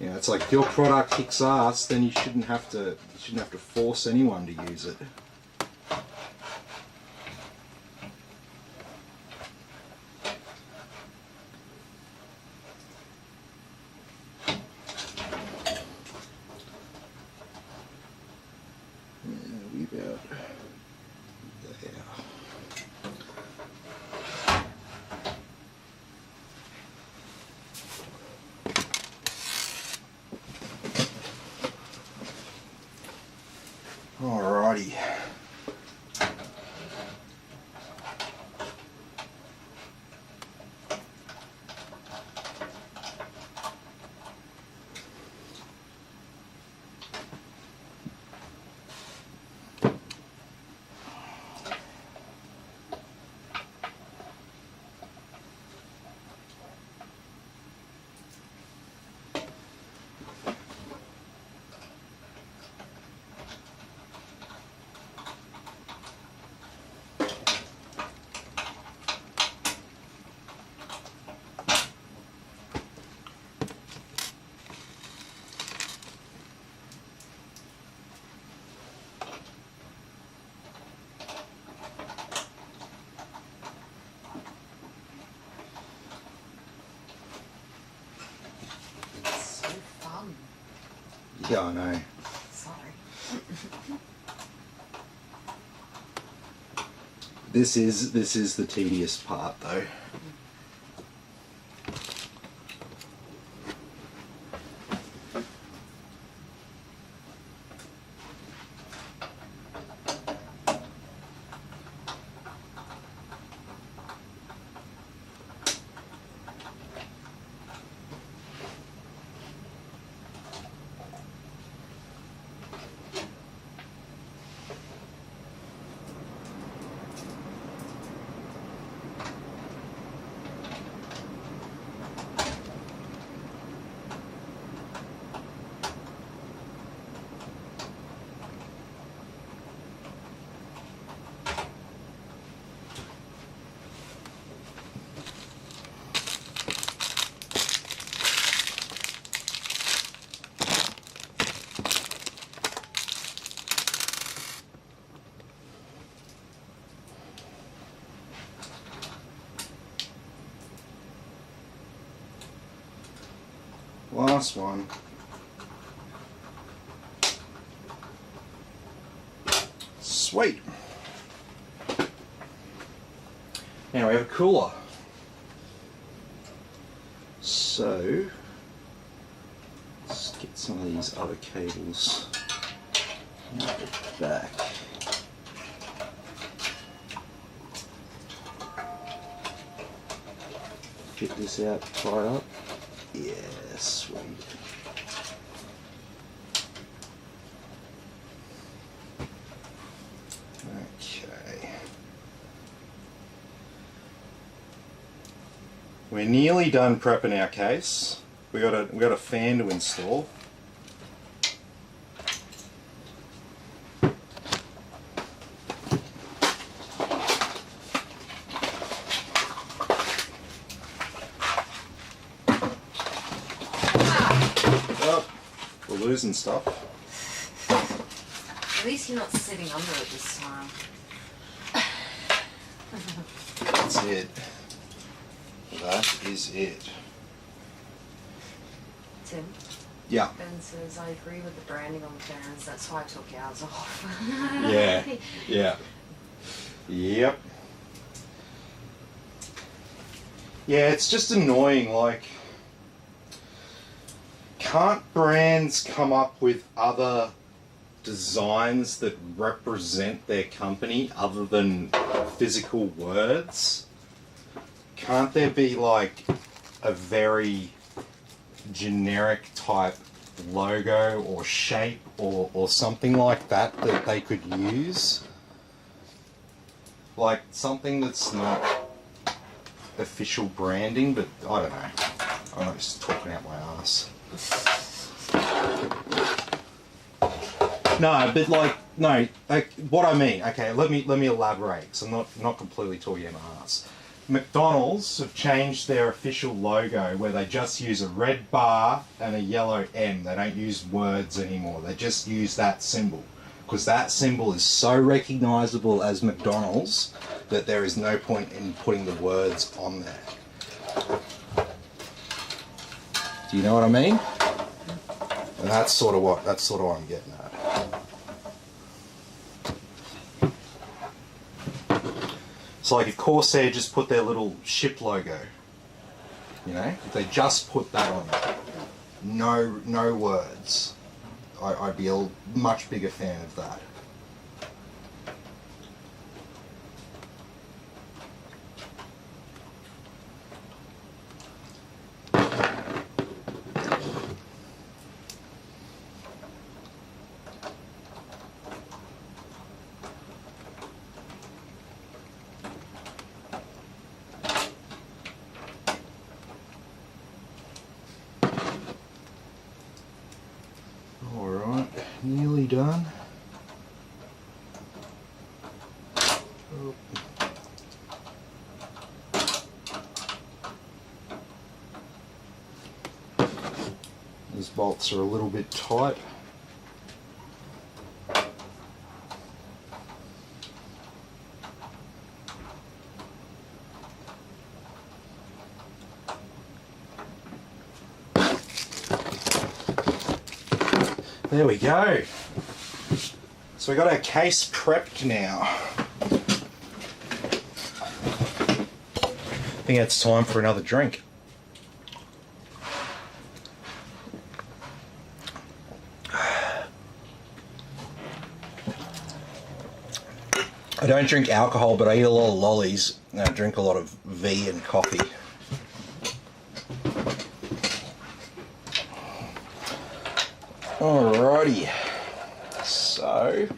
You know, it's like if your product kicks ass, then you shouldn't have to force anyone to use it. about there. Alrighty. Yeah, I know. Sorry. This is the tedious part, though. Last one. Sweet. Now we have a cooler. So let's get some of these other cables out the back. Get this out, tie up. Yeah, sweet. Okay. We're nearly done prepping our case. We got a fan to install. And stuff. At least you're not sitting under it this time. That's it. That is it. Tim? Yeah. Ben says, I agree with the branding on the fans, that's why I took ours off. Yeah. Yeah. Yep. Yeah, it's just annoying, like, can't brands come up with other designs that represent their company other than physical words? Can't there be like a very generic type logo or shape or something like that that they could use? Like something that's not official branding, but I don't know. I'm just talking out my ass. No, but like, no, like, what I mean, okay, let me elaborate, because I'm not completely talking out my ass. McDonald's have changed their official logo where they just use a red bar and a yellow M. They don't use words anymore. They just use that symbol, because that symbol is so recognizable as McDonald's that there is no point in putting the words on there. Do you know what I mean? And that's sort of what I'm getting at. So like if Corsair just put their little ship logo, you know, if they just put that on there, no words, I'd be a much bigger fan of that. Alright, nearly done. Oh. These bolts are a little bit tight. There we go. So we got our case prepped now. I think it's time for another drink. I don't drink alcohol, but I eat a lot of lollies and I drink a lot of V and coffee. Alrighty, so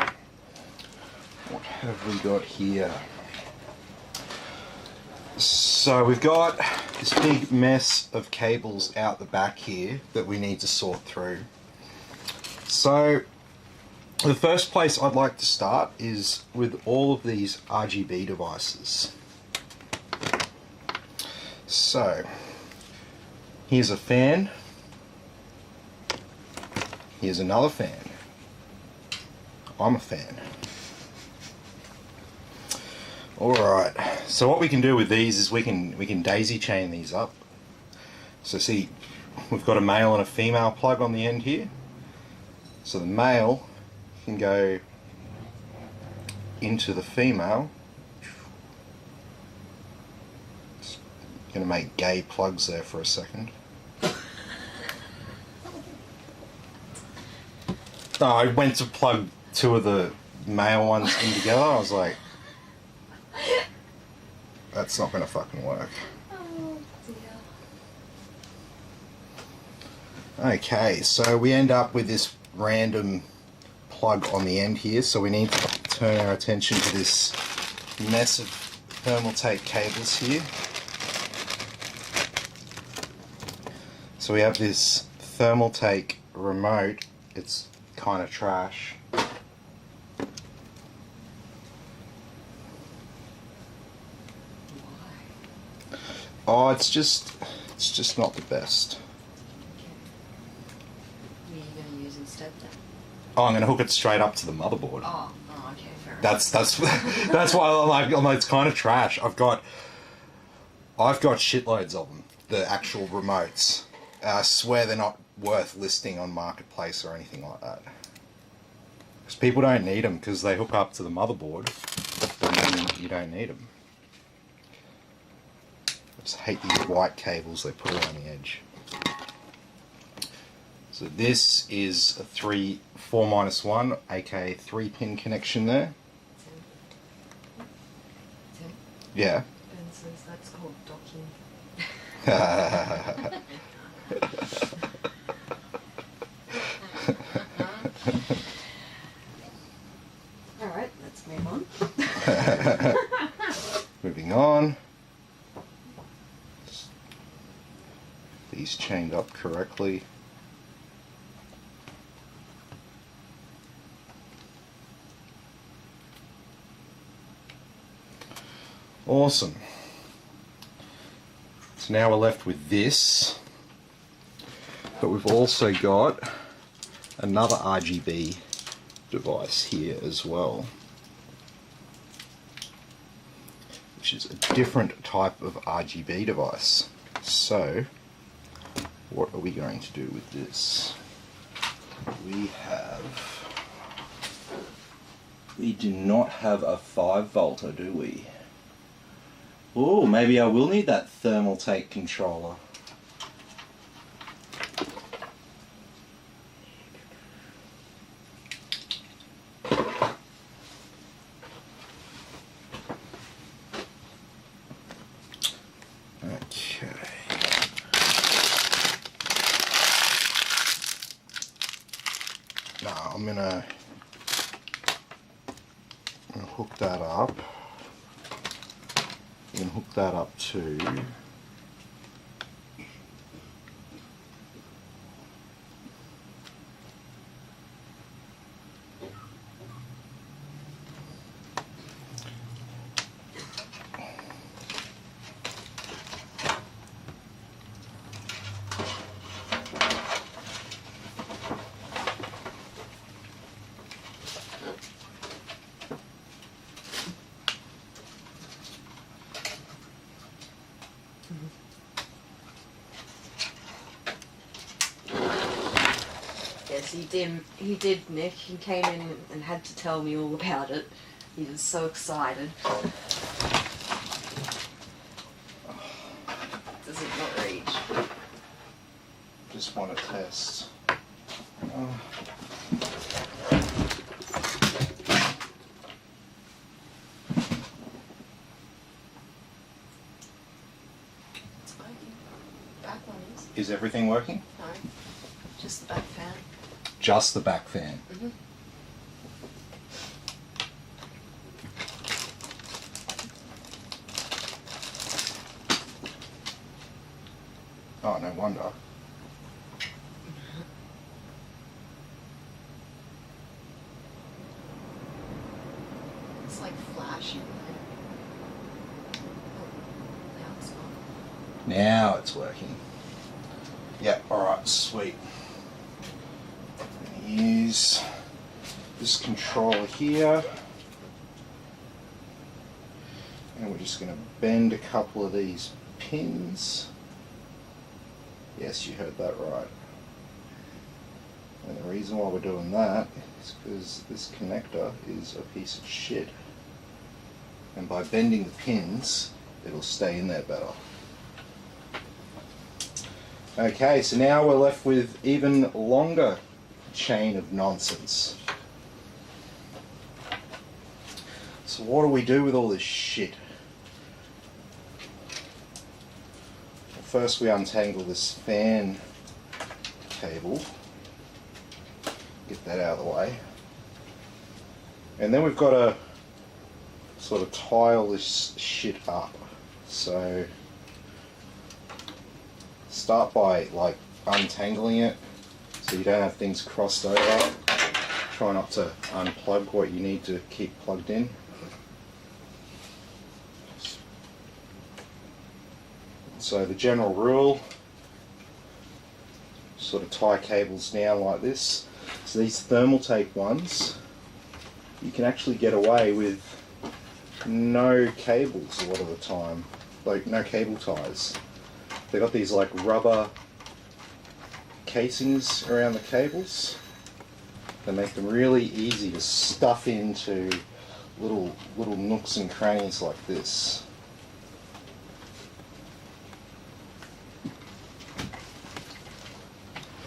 what have we got here? So we've got this big mess of cables out the back here that we need to sort through. So the first place I'd like to start is with all of these RGB devices. So here's a fan. Here's another fan. I'm a fan. Alright, so what we can do with these is we can daisy chain these up. So see, we've got a male and a female plug on the end here. So the male can go into the female. Just gonna make gay plugs there for a second. No, I went to plug two of the male ones in together. I was like, that's not going to fucking work. Oh dear. Okay, so we end up with this random plug on the end here. So we need to turn our attention to this mess of Thermaltake cables here. So we have this Thermaltake remote. It's kind of trash. Why? Oh, it's just not the best. Okay. What are you going to use instead then? Oh, I'm going to hook it straight up to the motherboard. Oh, okay, fair enough. That's why I'm like it's kind of trash. I've got shitloads of them. The actual remotes. I swear they're not worth listing on Marketplace or anything like that. Because people don't need them because they hook up to the motherboard, and then you don't need them. I just hate these white cables they put around the edge. So this is a 4-1, aka 3-pin connection there. Tim? Yeah. Ben says that's called docking. Alright, let's move on. Moving on. These chained up correctly. Awesome. So now we're left with this, but we've also got another RGB device here as well, which is a different type of RGB device. So what are we going to do with this? We do not have a 5-volter, do we? Oh, maybe I will need that thermal take controller. Okay. Now I'm gonna hook that up. I'm gonna hook that up too. Yes, he did, Nick. He came in and had to tell me all about it. He was so excited. Does it not reach? Just want to test. It's working. Back one is. Is everything working? No, just the back fan. Just the back fan. Mm-hmm. Oh, no wonder. It's like flashing. Oh, now it's not. Now it's working. Yep, alright, sweet. Use this controller here. And we're just going to bend a couple of these pins. Yes, you heard that right. And the reason why we're doing that is because this connector is a piece of shit. And by bending the pins, it'll stay in there better. Okay, so now we're left with even longer chain of nonsense. So what do we do with all this shit? Well, first we untangle this fan cable. Get that out of the way. And then we've got to sort of tile this shit up. So start by like untangling it so you don't have things crossed over. Try not to unplug what you need to keep plugged in. So the general rule, sort of tie cables down like this. So these thermal tape ones, you can actually get away with no cables a lot of the time, like no cable ties. They've got these like rubber casings around the cables that make them really easy to stuff into little nooks and crannies like this.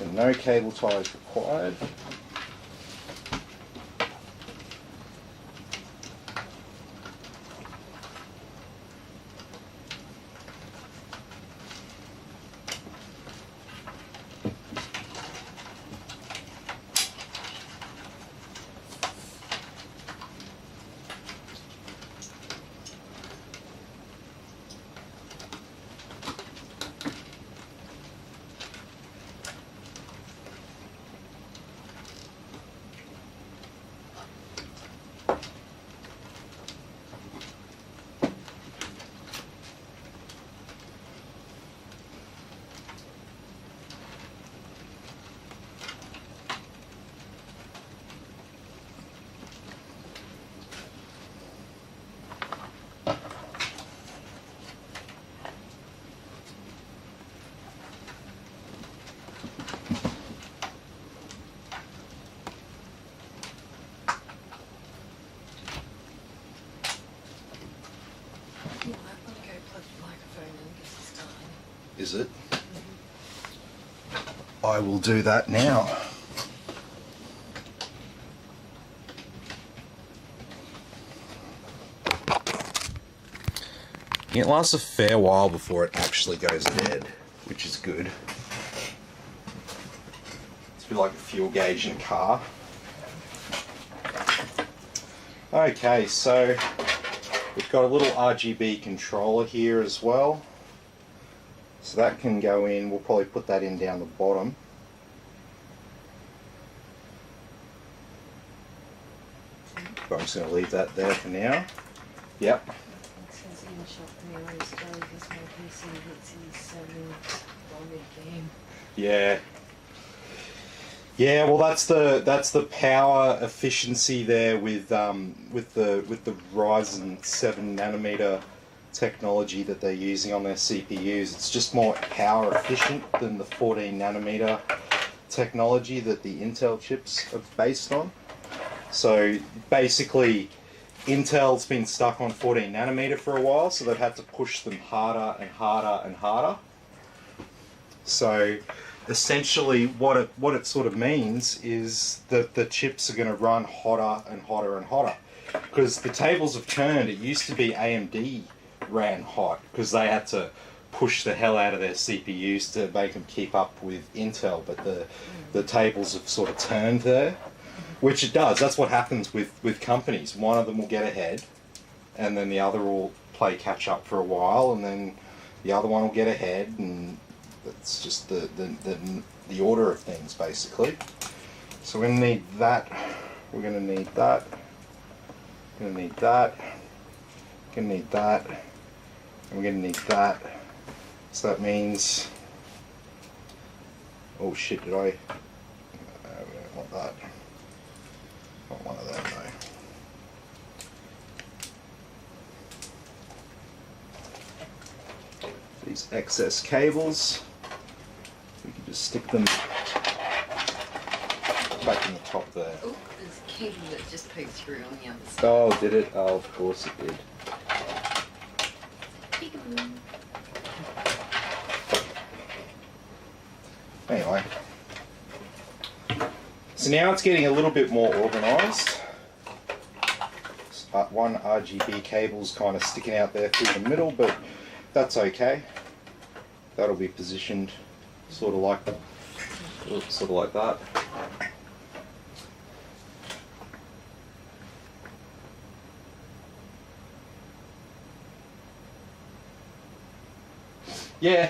And no cable ties required. is it? I will do that now. It lasts a fair while before it actually goes dead, which is good. It's a bit like a fuel gauge in a car. Okay, so we've got a little RGB controller here as well. So that can go in, we'll probably put that in down the bottom. But I'm just going to leave that there for now. Yep. Yeah. Yeah, well that's the power efficiency there with the Ryzen 7 nanometer technology that they're using on their CPUs. It's just more power efficient than the 14 nanometer technology that the Intel chips are based on. So basically Intel's been stuck on 14 nanometer for a while, so they've had to push them harder and harder and harder. So essentially what it sort of means is that the chips are going to run hotter and hotter and hotter, because the tables have turned. It used to be AMD ran hot because they had to push the hell out of their CPUs to make them keep up with Intel, but the tables have sort of turned there, which it does. That's what happens with companies. One of them will get ahead and then the other will play catch up for a while, and then the other one will get ahead, and that's just the order of things basically. So we're going to need that, we're going to need that, we're going to need that, we're going to need that, and we're going to need that. So that means, oh shit, did I don't want that. I want one of them though. These excess cables, we can just stick them back in the top there. Oh, there's a cable that just poked through on the other side. Oh, did it? Oh, of course it did. Peekaboo. Anyway, so now it's getting a little bit more organised. One RGB cable's kind of sticking out there through the middle, but that's okay. That'll be positioned sort of like that. Yeah.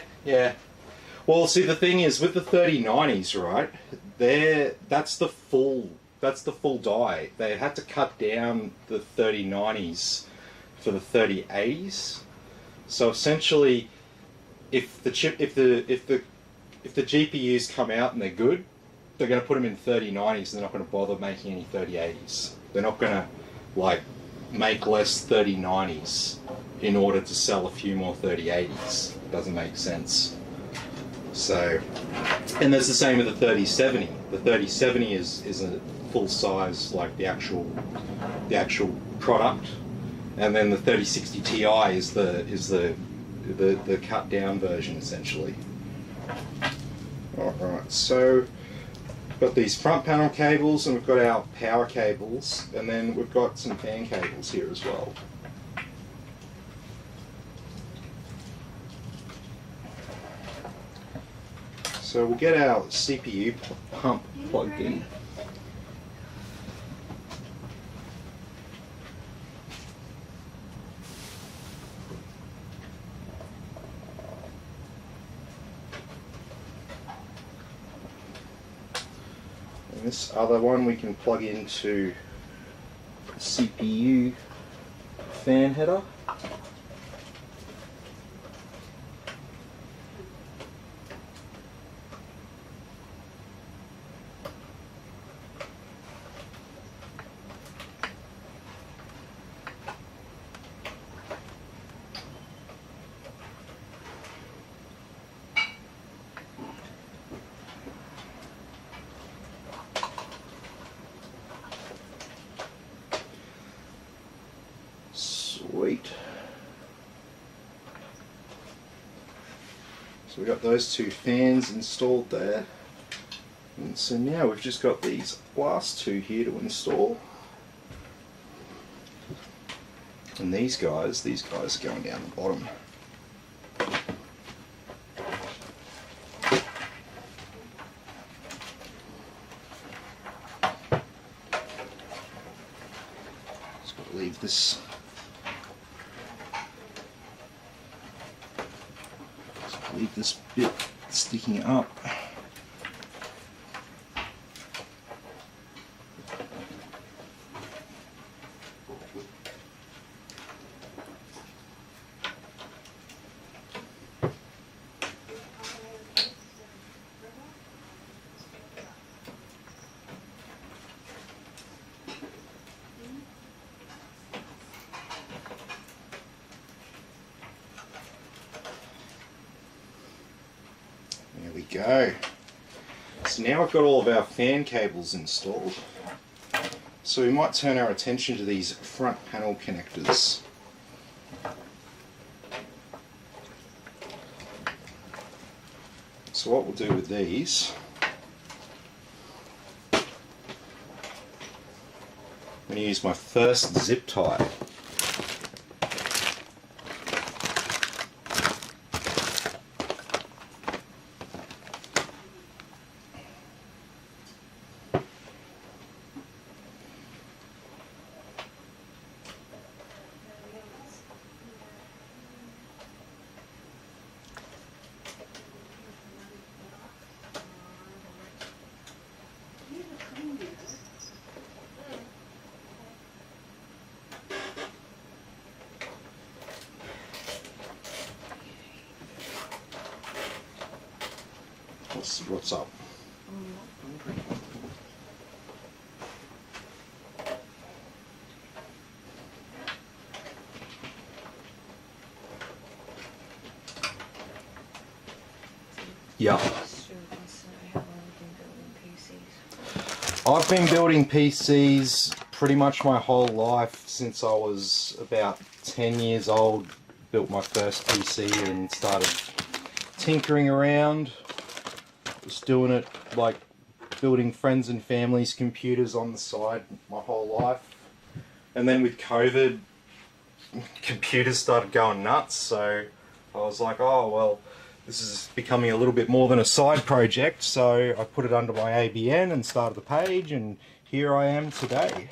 Well, see, the thing is with the 3090s, right? That's the full die. They had to cut down the 3090s for the 3080s. So essentially, if the GPUs come out and they're good, they're going to put them in 3090s. They're not going to bother making any 3080s. They're not going to like make less 3090s in order to sell a few more 3080s. Doesn't make sense. So, and that's the same with the 3070. The 3070 is a full size, like the actual product, and then the 3060 Ti is the cut down version essentially. Alright, so we've got these front panel cables, and we've got our power cables, and then we've got some fan cables here as well. So we'll get our CPU pump plugged in. And this other one we can plug into the CPU fan header. Sweet. So we got those two fans installed there. And so now we've just got these last two here to install. And these guys are going down the bottom. Just got to leave this. Leave this bit sticking up. There we go. So now we've got all of our fan cables installed. So we might turn our attention to these front panel connectors. So what we'll do with these, I'm going to use my first zip tie. What's up? Yeah. I've been building PCs pretty much my whole life since I was about 10 years old. Built my first PC and started tinkering around. Just doing it like building friends and family's computers on the side my whole life. And then with COVID, computers started going nuts, so I was like, oh well, this is becoming a little bit more than a side project, so I put it under my ABN and started the page, and here I am today.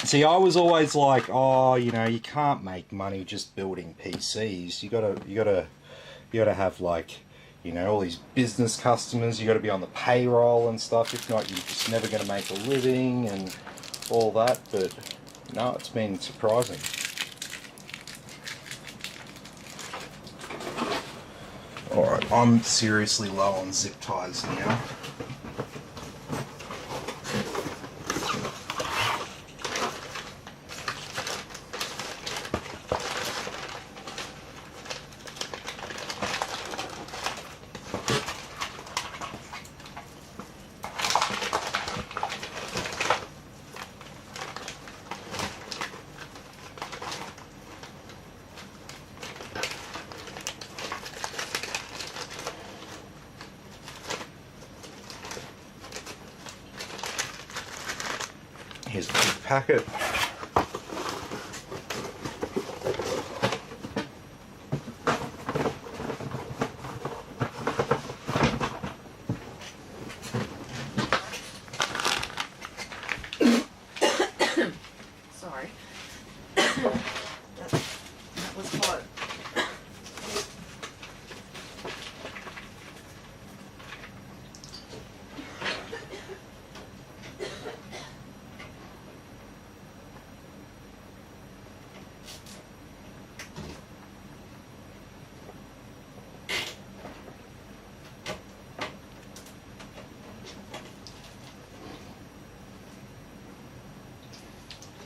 See, I was always like, oh, you know, you can't make money just building PCs. You gotta have, like, you know, all these business customers. You gotta be on the payroll and stuff. If not, you're just never gonna make a living and all that. But no, it's been surprising. Alright, I'm seriously low on zip ties now. Here's a big packet. Sorry. that was hot.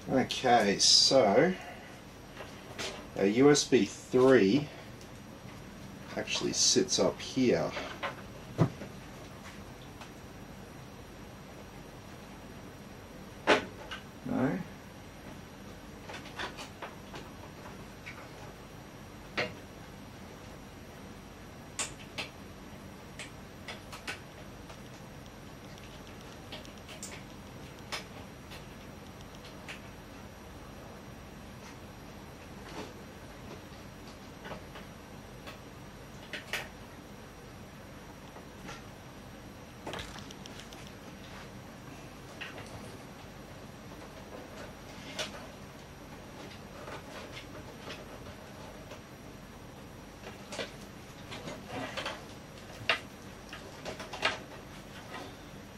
Okay, so a USB 3 actually sits up here. No?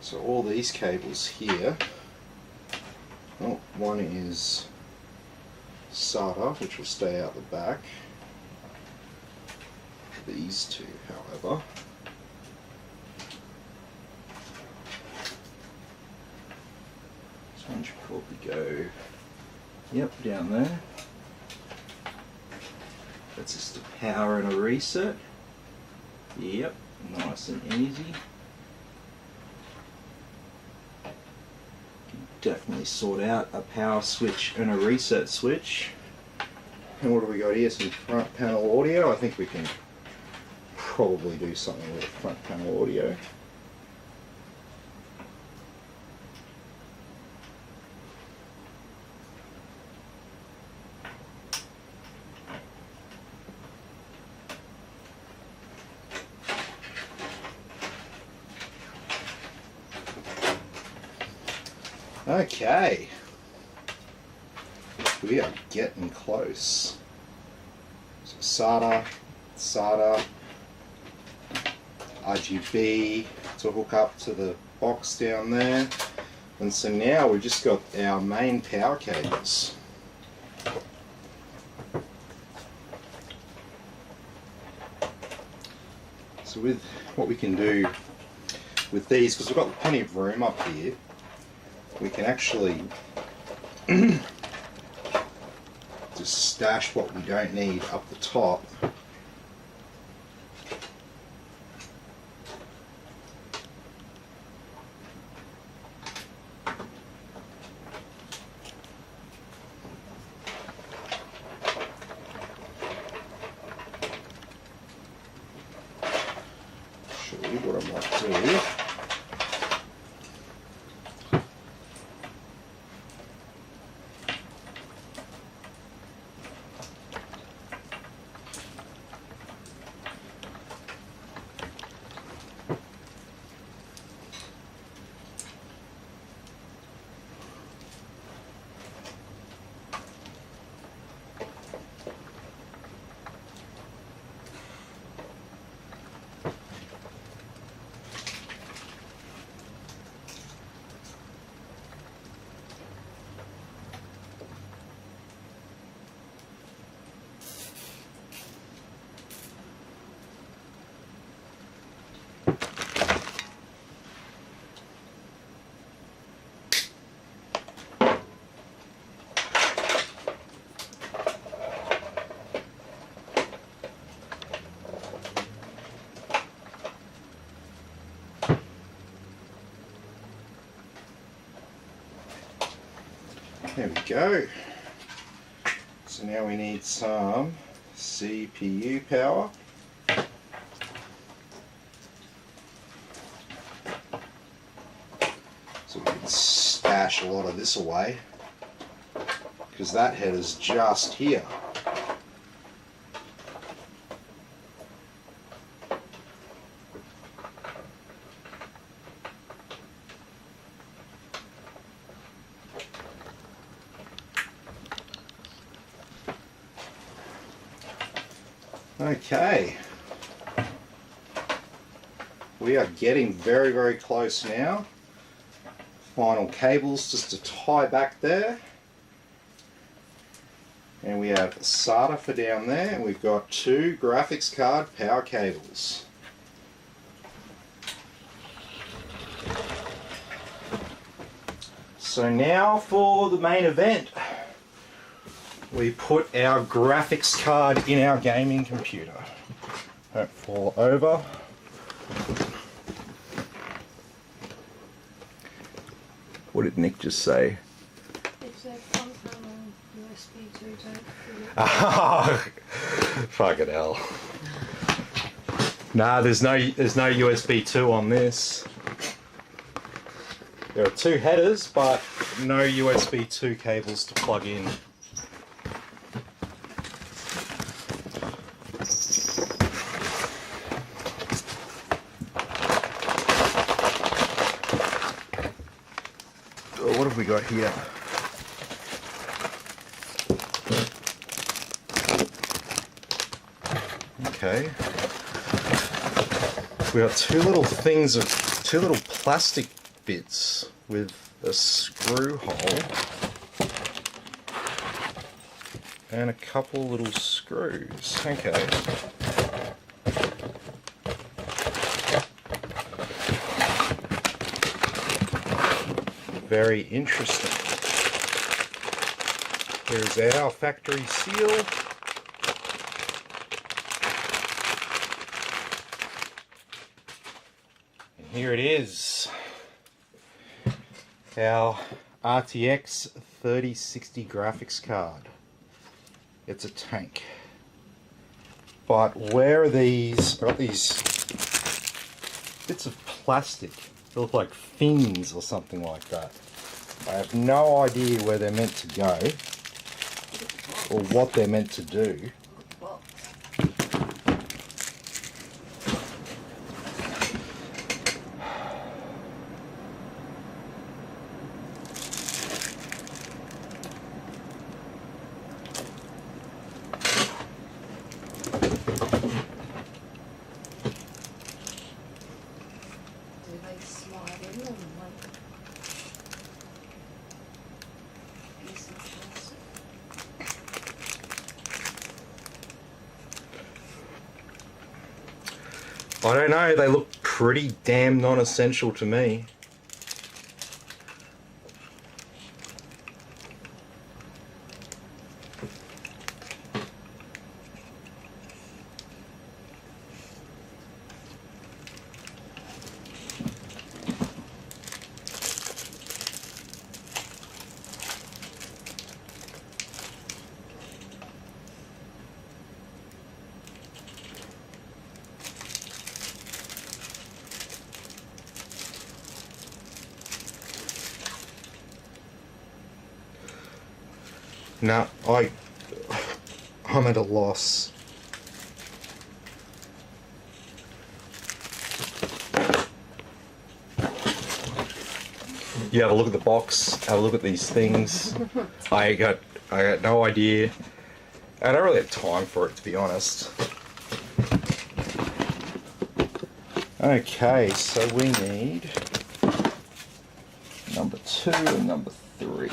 So all these cables here, oh, one is SATA, which will stay out the back. These two, however, this one should probably go, yep, down there. That's just a power and a reset. Yep, nice and easy. Definitely sort out a power switch and a reset switch. And what do we got here? Some front panel audio. I think we can probably do something with front panel audio. Okay, we are getting close. So SATA, RGB to hook up to the box down there, and so now we've just got our main power cables. So with what we can do with these, because we've got plenty of room up here, we can actually just stash what we don't need up the top. Show you what I might do. There we go. So now we need some CPU power. So we can stash a lot of this away, because that header's just here. Okay, we are getting very, very close now. Final cables just to tie back there. And we have SATA for down there, and we've got two graphics card power cables. So now for the main event. We put our graphics card in our gaming computer. Don't fall over. What did Nick just say? It's a front panel USB 2, Fucking hell. Nah, there's no USB 2 on this. There are two headers, but no USB 2 cables to plug in. What have we got here? Okay. We got two little plastic fits with a screw hole and a couple little screws. Okay. Very interesting. Here's our factory seal. And here it is. Our RTX 3060 graphics card. It's a tank. But where are these? I've got these bits of plastic. They look like fins or something like that. I have no idea where they're meant to go or what they're meant to do. I don't know, they look pretty damn non-essential to me. No, I'm at a loss. You have a look at the box, have a look at these things. I got no idea. I don't really have time for it, to be honest. Okay, so we need number 2 and number 3.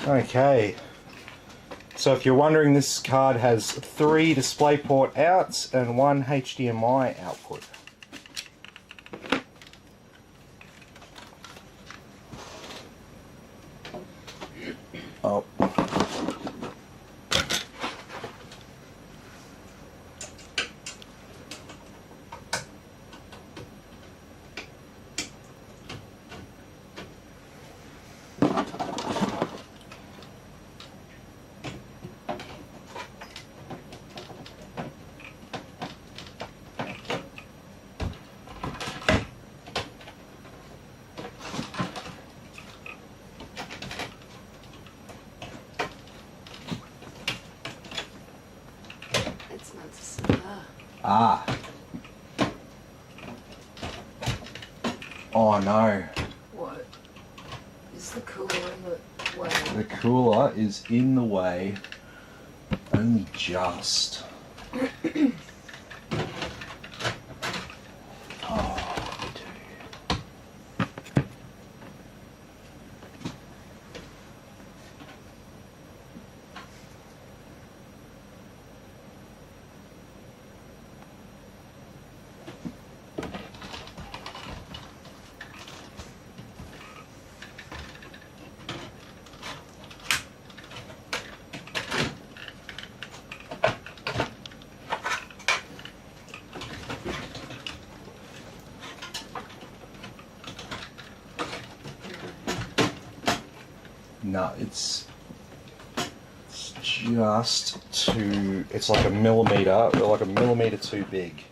Okay, so if you're wondering, this card has 3 DisplayPort outs and 1 HDMI output. Oh. Ah. Oh no. What? Is the cooler in the way? The cooler is in the way, only just. Oh, dude. No, it's just too, it's like a millimeter too big.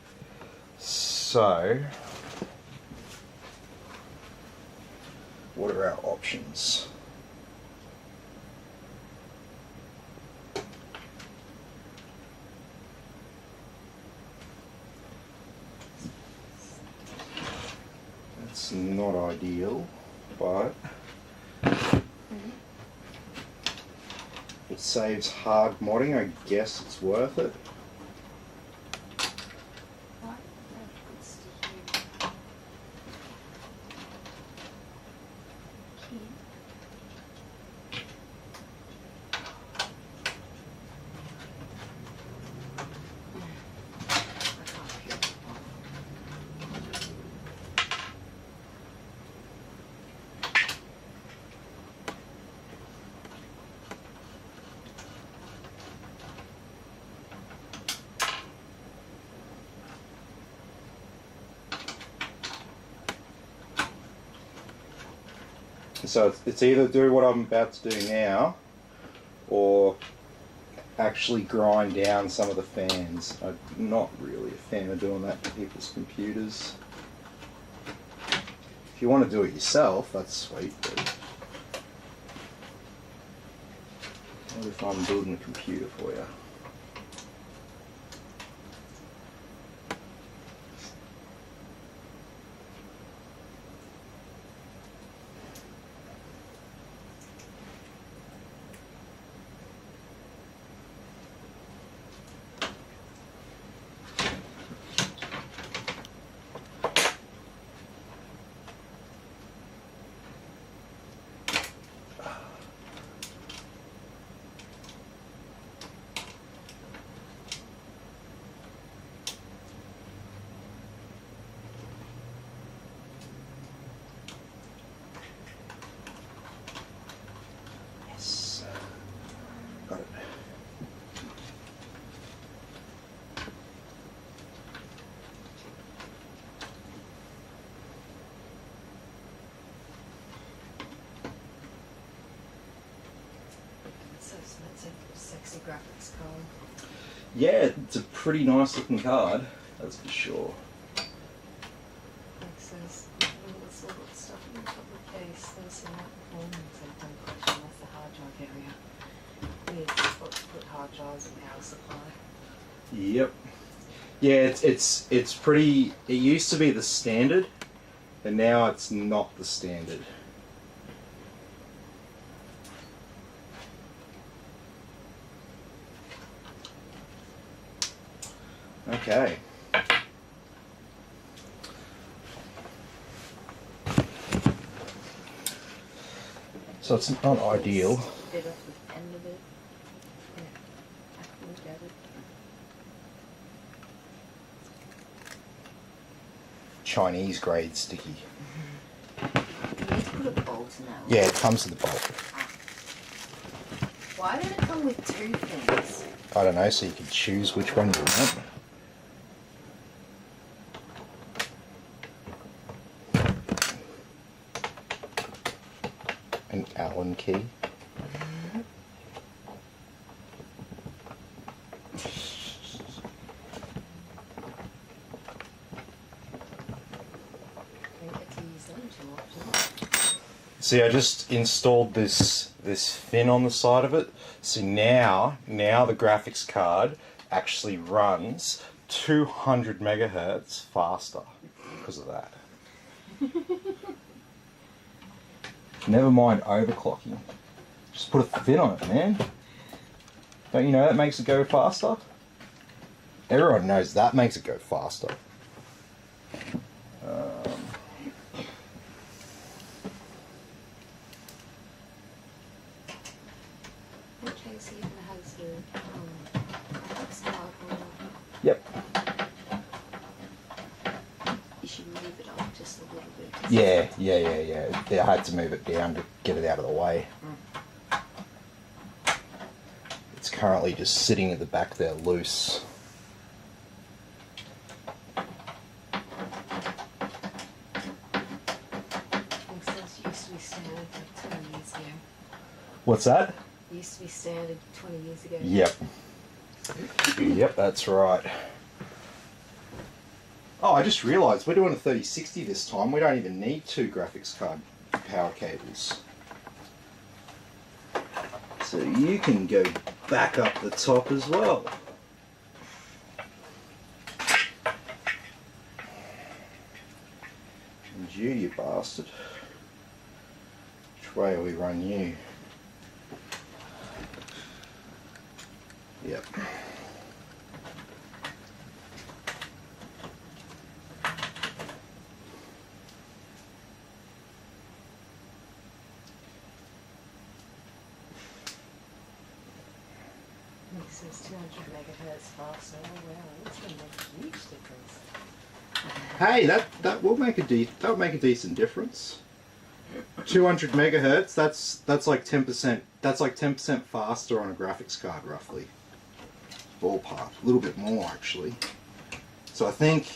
So, what are our options? That's not ideal, but it saves hard modding. I guess it's worth it. So it's either do what I'm about to do now, or actually grind down some of the fans. I'm not really a fan of doing that to people's computers. If you want to do it yourself, that's sweet, but what if I'm building a computer for you? Sexy graphics card. Yeah, it's a pretty nice looking card, that's for sure. Access, it's all got stuff in the top of the case. There's some performance and function. That's the hard drive area. We need a spot to put hard drives and power supply. Yep. Yeah, it's pretty. It used to be the standard, and now it's not the standard. Okay. So it's not ideal. Bit off the end of it. Yeah, I can look at it. Chinese grade sticky. You need to put a bolt in that one. Yeah, it comes with the bolt. Why did it come with two things? I don't know, so you can choose which one you want. An Allen key. See, I just installed this fin on the side of it. So now the graphics card actually runs 200 megahertz faster because of that. Never mind overclocking. Just put a fin on it, man. Don't you know that makes it go faster? Everyone knows that makes it go faster. That case even has the start on. Yep. You should move it up just a little bit. Yeah. I had to move it down to get it out of the way. It's currently just sitting at the back there loose. Used to be standard like 20 years ago. What's that? Used to be standard 20 years ago. Yep. Yep, that's right. Oh, I just realised we're doing a 3060 this time. We don't even need two graphics card power cables. So you can go back up the top as well. And you bastard. Which way are we run you? Yep. Makes sense, 200 megahertz faster. Oh wow, that's going to make a huge difference. Hey, that will make a decent difference. 200 megahertz. That's like 10%. That's like 10% faster on a graphics card, roughly. Ballpark, a little bit more actually. So I think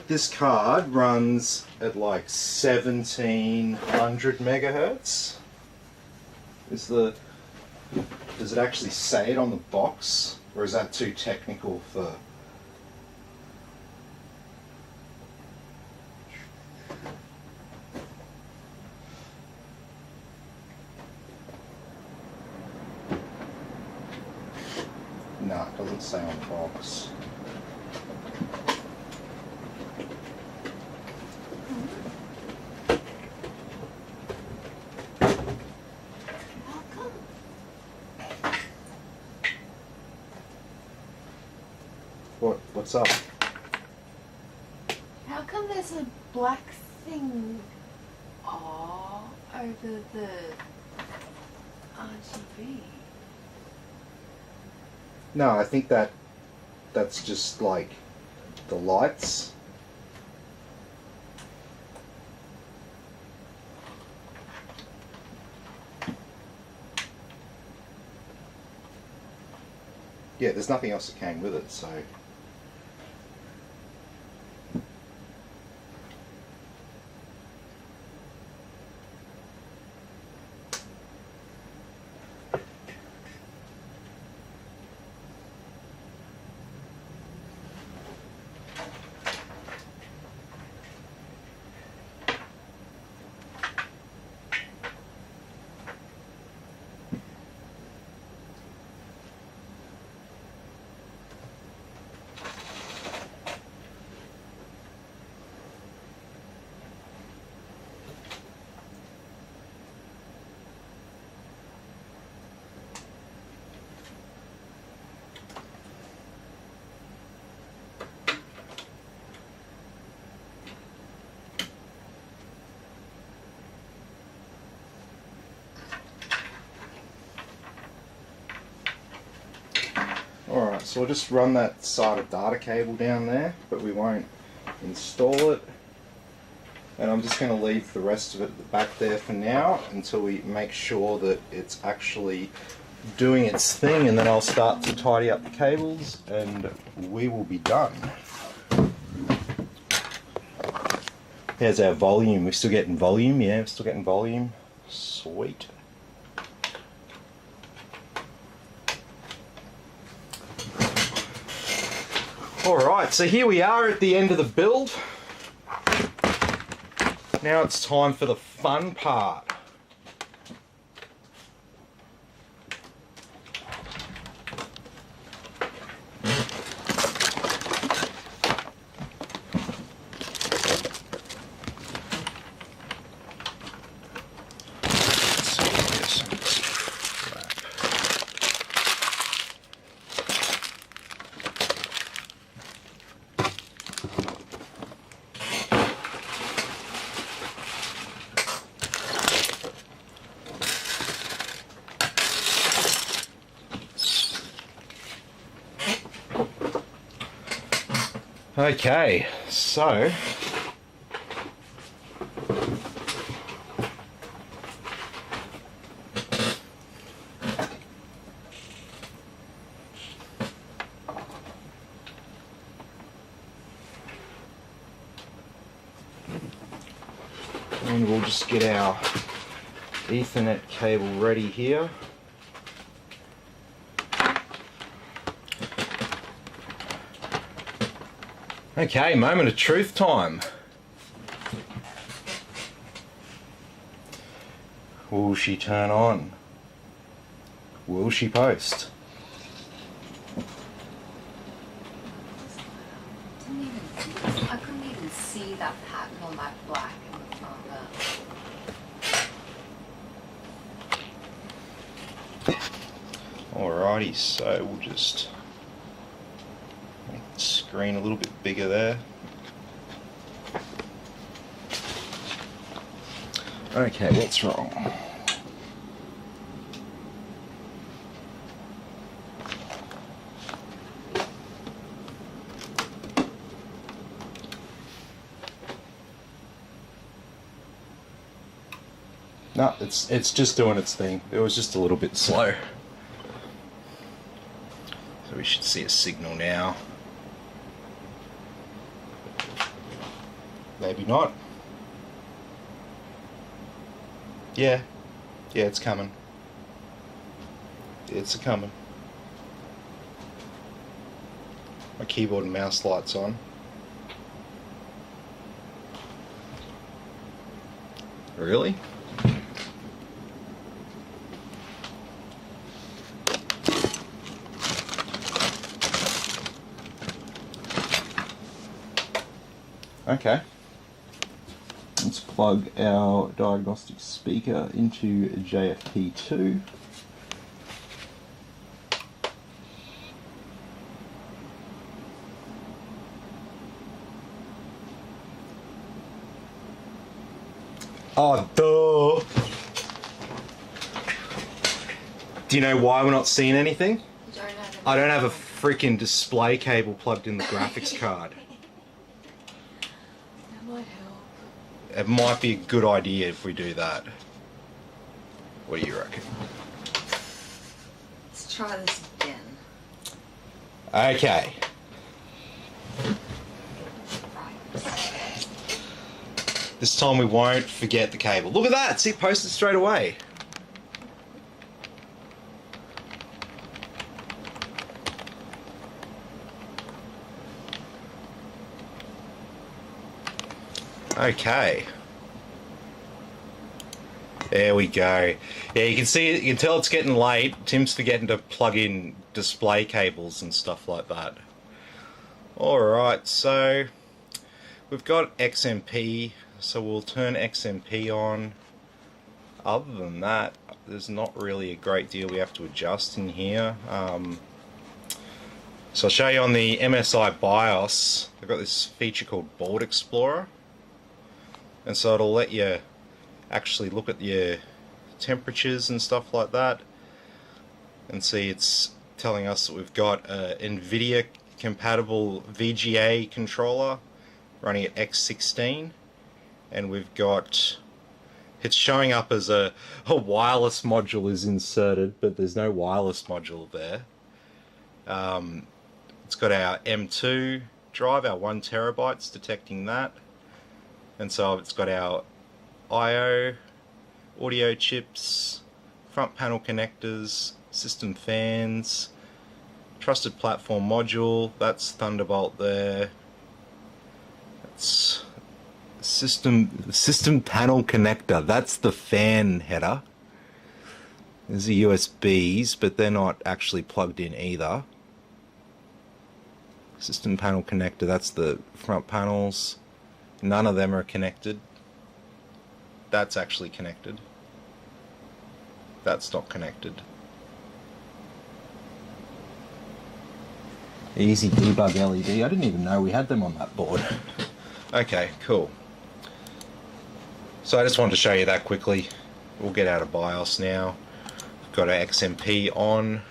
this card runs at like 1700 megahertz. Does it actually say it on the box, or is that too technical for? No, it doesn't say on the box. What's up? How come there's a black thing over the RGB? No, I think that's just like the lights. Yeah, there's nothing else that came with it, so. Alright, so we'll just run that SATA data cable down there, but we won't install it. And I'm just going to leave the rest of it at the back there for now until we make sure that it's actually doing its thing, and then I'll start to tidy up the cables and we will be done. There's our volume. We're still getting volume, yeah, we're still getting volume. Sweet. Alright, so here we are at the end of the build. Now it's time for the fun part. Okay, so and we'll just get our Ethernet cable ready here. Okay, moment of truth time. Will she turn on? Will she post? I couldn't even see that pattern on that black in the front there. Alrighty, so we'll just make the screen a little bit bigger there. Okay, what's wrong? No, it's just doing its thing. It was just a little bit slow. So we should see a signal now. Maybe not. Yeah, it's coming. It's a coming. My keyboard and mouse light's on. Really? Okay. Let's plug our diagnostic speaker into JFP2. Oh, duh! Do you know why we're not seeing anything? I don't have a freaking display cable plugged in the graphics card. It might be a good idea if we do that. What do you reckon? Let's try this again. Okay. This time we won't forget the cable. Look at that! See, it posted straight away. Okay. There we go. Yeah, you can see it, you can tell it's getting late. Tim's forgetting to plug in display cables and stuff like that. Alright, so we've got XMP, so we'll turn XMP on. Other than that, there's not really a great deal we have to adjust in here. So I'll show you on the MSI BIOS, I've got this feature called Board Explorer. And so it'll let you actually look at your temperatures and stuff like that. And see, it's telling us that we've got a NVIDIA compatible VGA controller running at X16. And we've got, it's showing up as a wireless module is inserted, but there's no wireless module there. It's got our M2 drive, our 1 terabytes, detecting that. And so it's got our I/O, audio chips, front panel connectors, system fans, trusted platform module, that's Thunderbolt there. That's system panel connector, that's the fan header. There's the USBs, but they're not actually plugged in either. System panel connector, that's the front panels. None of them are connected. That's actually connected. That's not connected. Easy debug LED. I didn't even know we had them on that board. Okay, cool. So I just wanted to show you that quickly. We'll get out of BIOS now. We've got our XMP on.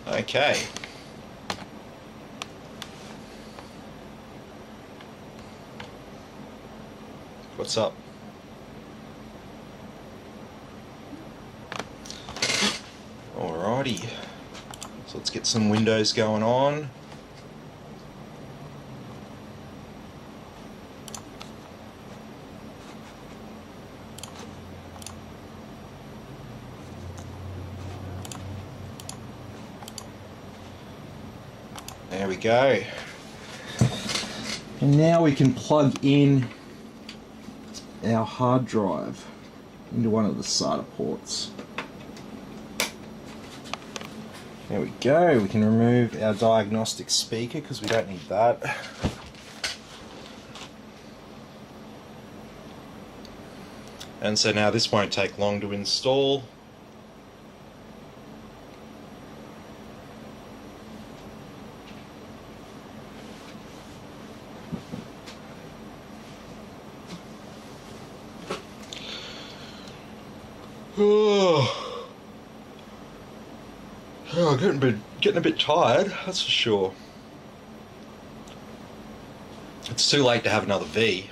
Okay. What's up? Alrighty. So let's get some windows going on. There we go. And now we can plug in our hard drive into one of the SATA ports. There we go. We can remove our diagnostic speaker because we don't need that. And so now this won't take long to install. Oh, getting a bit tired, that's for sure. It's too late to have another V.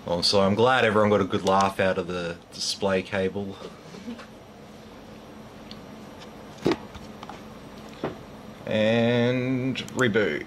Oh, so I'm glad everyone got a good laugh out of the display cable. And reboot.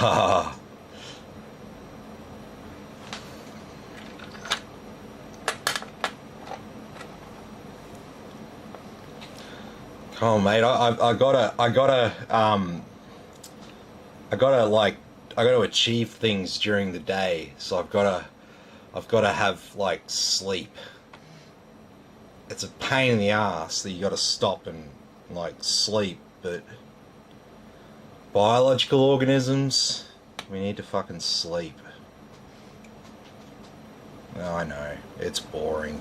Ah. Come on, mate. I gotta achieve things during the day. So I've gotta have like sleep. It's a pain in the ass that you gotta stop and like sleep, but biological organisms, we need to fucking sleep. Oh, I know, it's boring.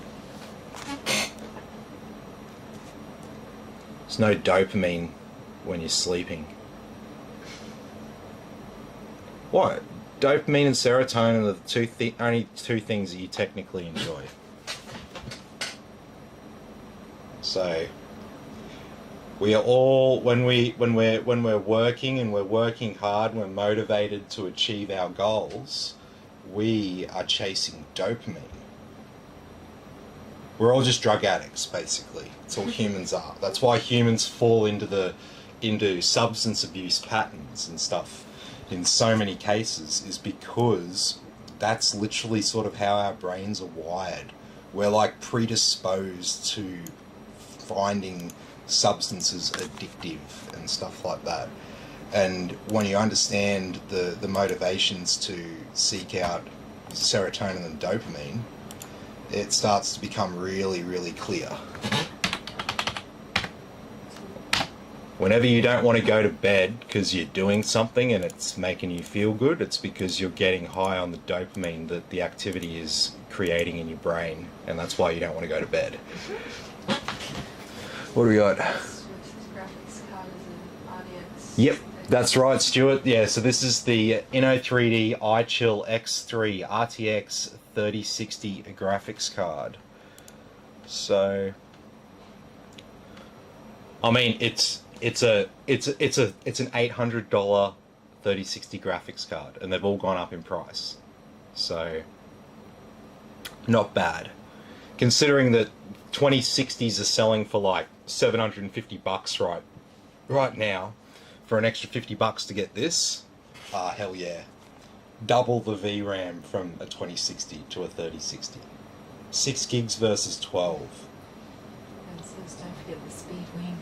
There's no dopamine when you're sleeping. What? Dopamine and serotonin are the only two things that you technically enjoy. So we are all, when we're working and we're working hard and we're motivated to achieve our goals, we are chasing dopamine. We're all just drug addicts, basically. That's all humans are. That's why humans fall into substance abuse patterns and stuff in so many cases, is because that's literally sort of how our brains are wired. We're like predisposed to finding substances addictive and stuff like that. And when you understand the motivations to seek out serotonin and dopamine, it starts to become really, really clear. Whenever you don't want to go to bed because you're doing something and it's making you feel good, it's because you're getting high on the dopamine that the activity is creating in your brain, and that's why you don't want to go to bed. What do we got? Yep, that's right, Stuart. Yeah, so this is the Inno3D iChill X3 RTX 3060 graphics card. So, I mean, it's an $800 3060 graphics card, and they've all gone up in price. So, not bad, considering that 2060s are selling for like $750 right now. For an extra $50 to get this, hell yeah. Double the VRAM from a 2060 to a 3060. 6 gigs versus 12. And it says don't forget the speed wing.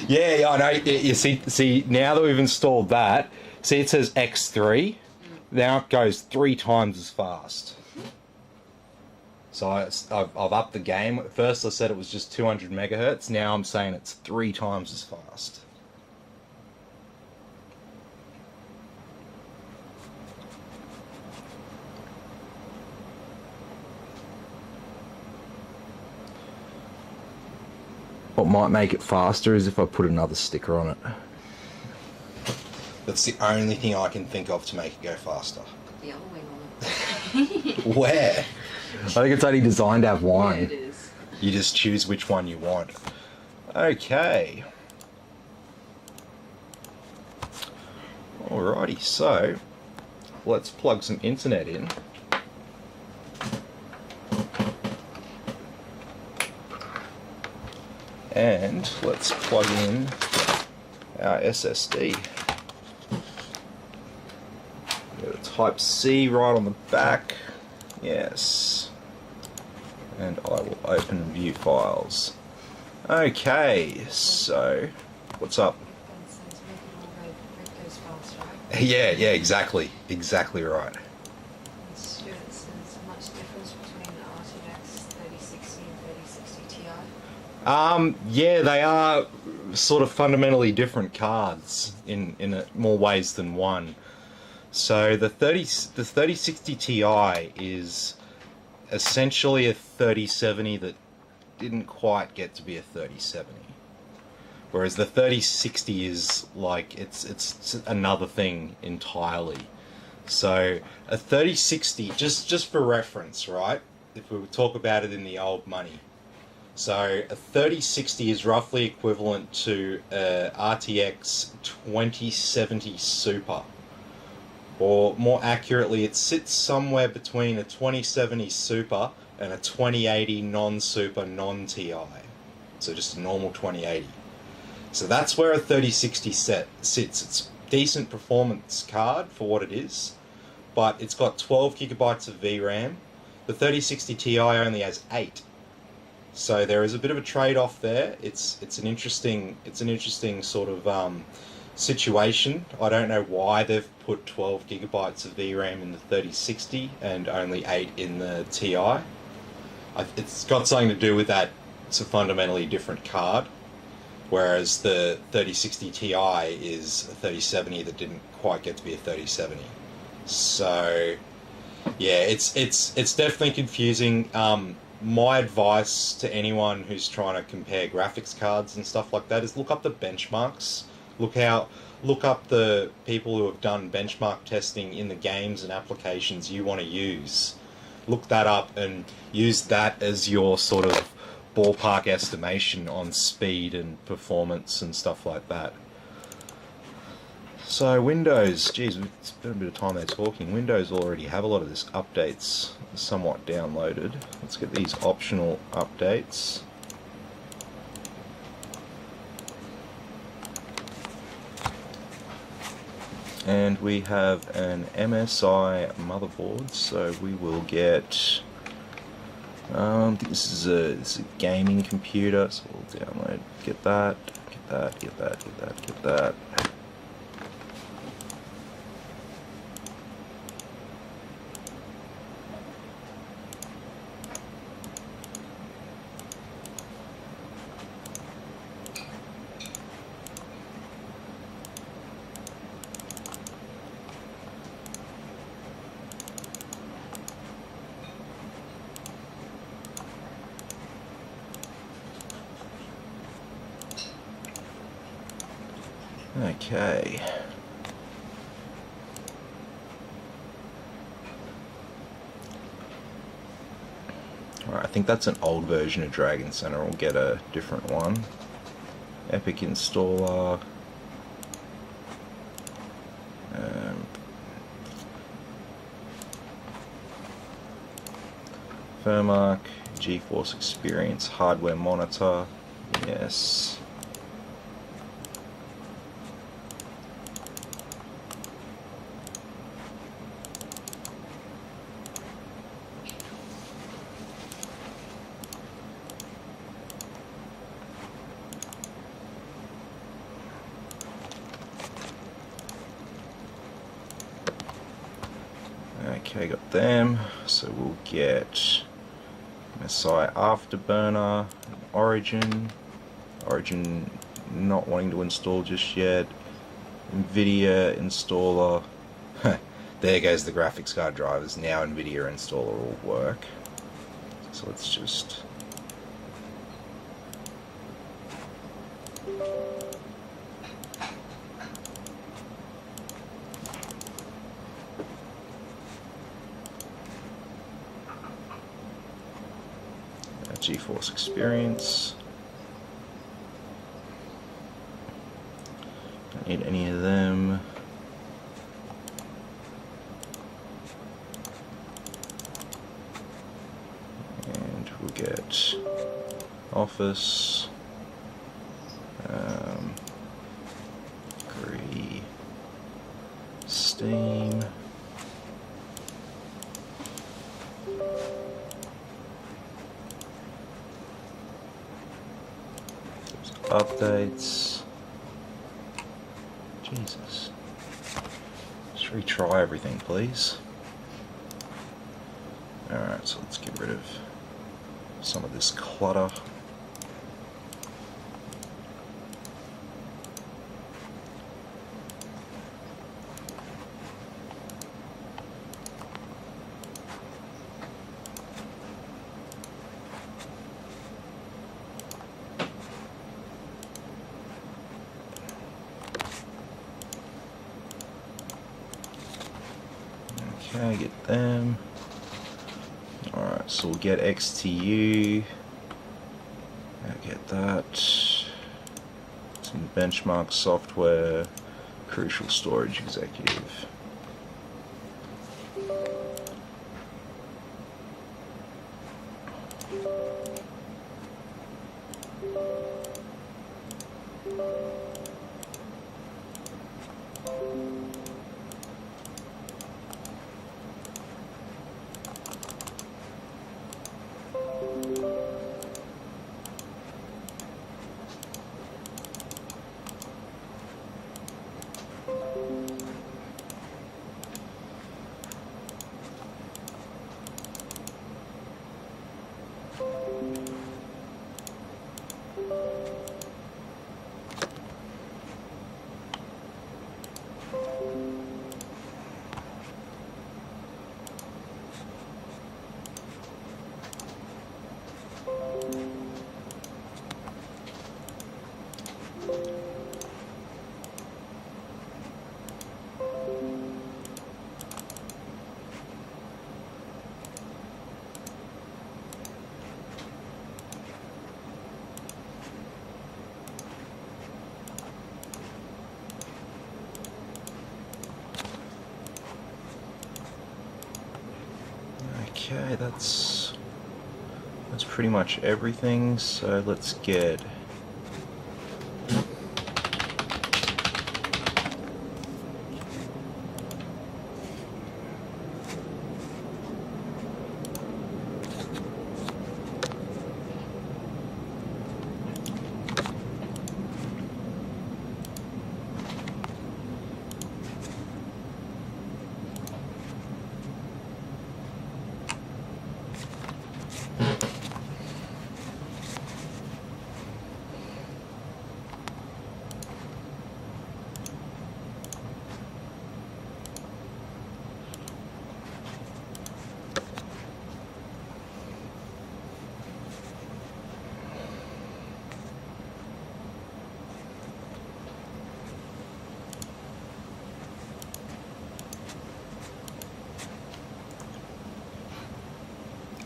Yeah, I know. You see, now that we've installed that, see it says X3. Now it goes 3 times as fast. So I've upped the game. At first I said it was just 200 megahertz. Now I'm saying it's 3 times as fast. What might make it faster is if I put another sticker on it. That's the only thing I can think of to make it go faster. Put the other wing on it. Where? I think it's only designed to have one. Yeah, it is. You just choose which one you want. Okay. Alrighty, so let's plug some internet in. And let's plug in our SSD. Got a Type C right on the back. Yes. And I will open and view files. Okay, so what's up? And it says make it all red goes fast, right? Yeah, exactly. Exactly right. And Stuart says much difference between the RTX 3060 and 3060 Ti. Yeah, they are sort of fundamentally different cards in more ways than one. So the 3060 Ti is essentially a 3070 that didn't quite get to be a 3070. Whereas the 3060 is like it's another thing entirely. So a 3060, just for reference, right? If we talk about it in the old money. So a 3060 is roughly equivalent to a RTX 2070 Super. Or more accurately, it sits somewhere between a 2070 Super and a 2080 non-Super, non-TI. So just a normal 2080. So that's where a 3060 sits. It's a decent performance card for what it is, but it's got 12 gigabytes of VRAM. The 3060 Ti only has 8. So there is a bit of a trade-off there. It's an interesting sort of situation. I don't know why they've put 12 gigabytes of VRAM in the 3060 and only 8 in the Ti. It's got something to do with that. It's a fundamentally different card, whereas the 3060 Ti is a 3070 that didn't quite get to be a 3070. So yeah, it's definitely confusing. My advice to anyone who's trying to compare graphics cards and stuff like that is look up the benchmarks. Look up the people who have done benchmark testing in the games and applications you want to use. Look that up and use that as your sort of ballpark estimation on speed and performance and stuff like that. So Windows, geez, we've spent a bit of time there talking. Windows already have a lot of this updates somewhat downloaded. Let's get these optional updates. And we have an MSI motherboard, so we will get this is a gaming computer, so we'll download, get that. Okay. Alright, I think that's an old version of Dragon Center. We'll get a different one. Epic installer. Firmark, GeForce Experience, hardware monitor. Yes. Okay, got them. So we'll get Messiah Afterburner, Origin not wanting to install just yet, NVIDIA installer. There goes the graphics card drivers. Now NVIDIA installer will work. So let's just GeForce Experience. Don't need any of them. And we'll get Office. Agree. Steam. Updates. Jesus. Let's retry everything, please. Alright, so let's get rid of some of this clutter. Okay, get them. Alright, so we'll get XTU. I'll get that. Some benchmark software. Crucial storage executive. Okay, that's pretty much everything, so let's get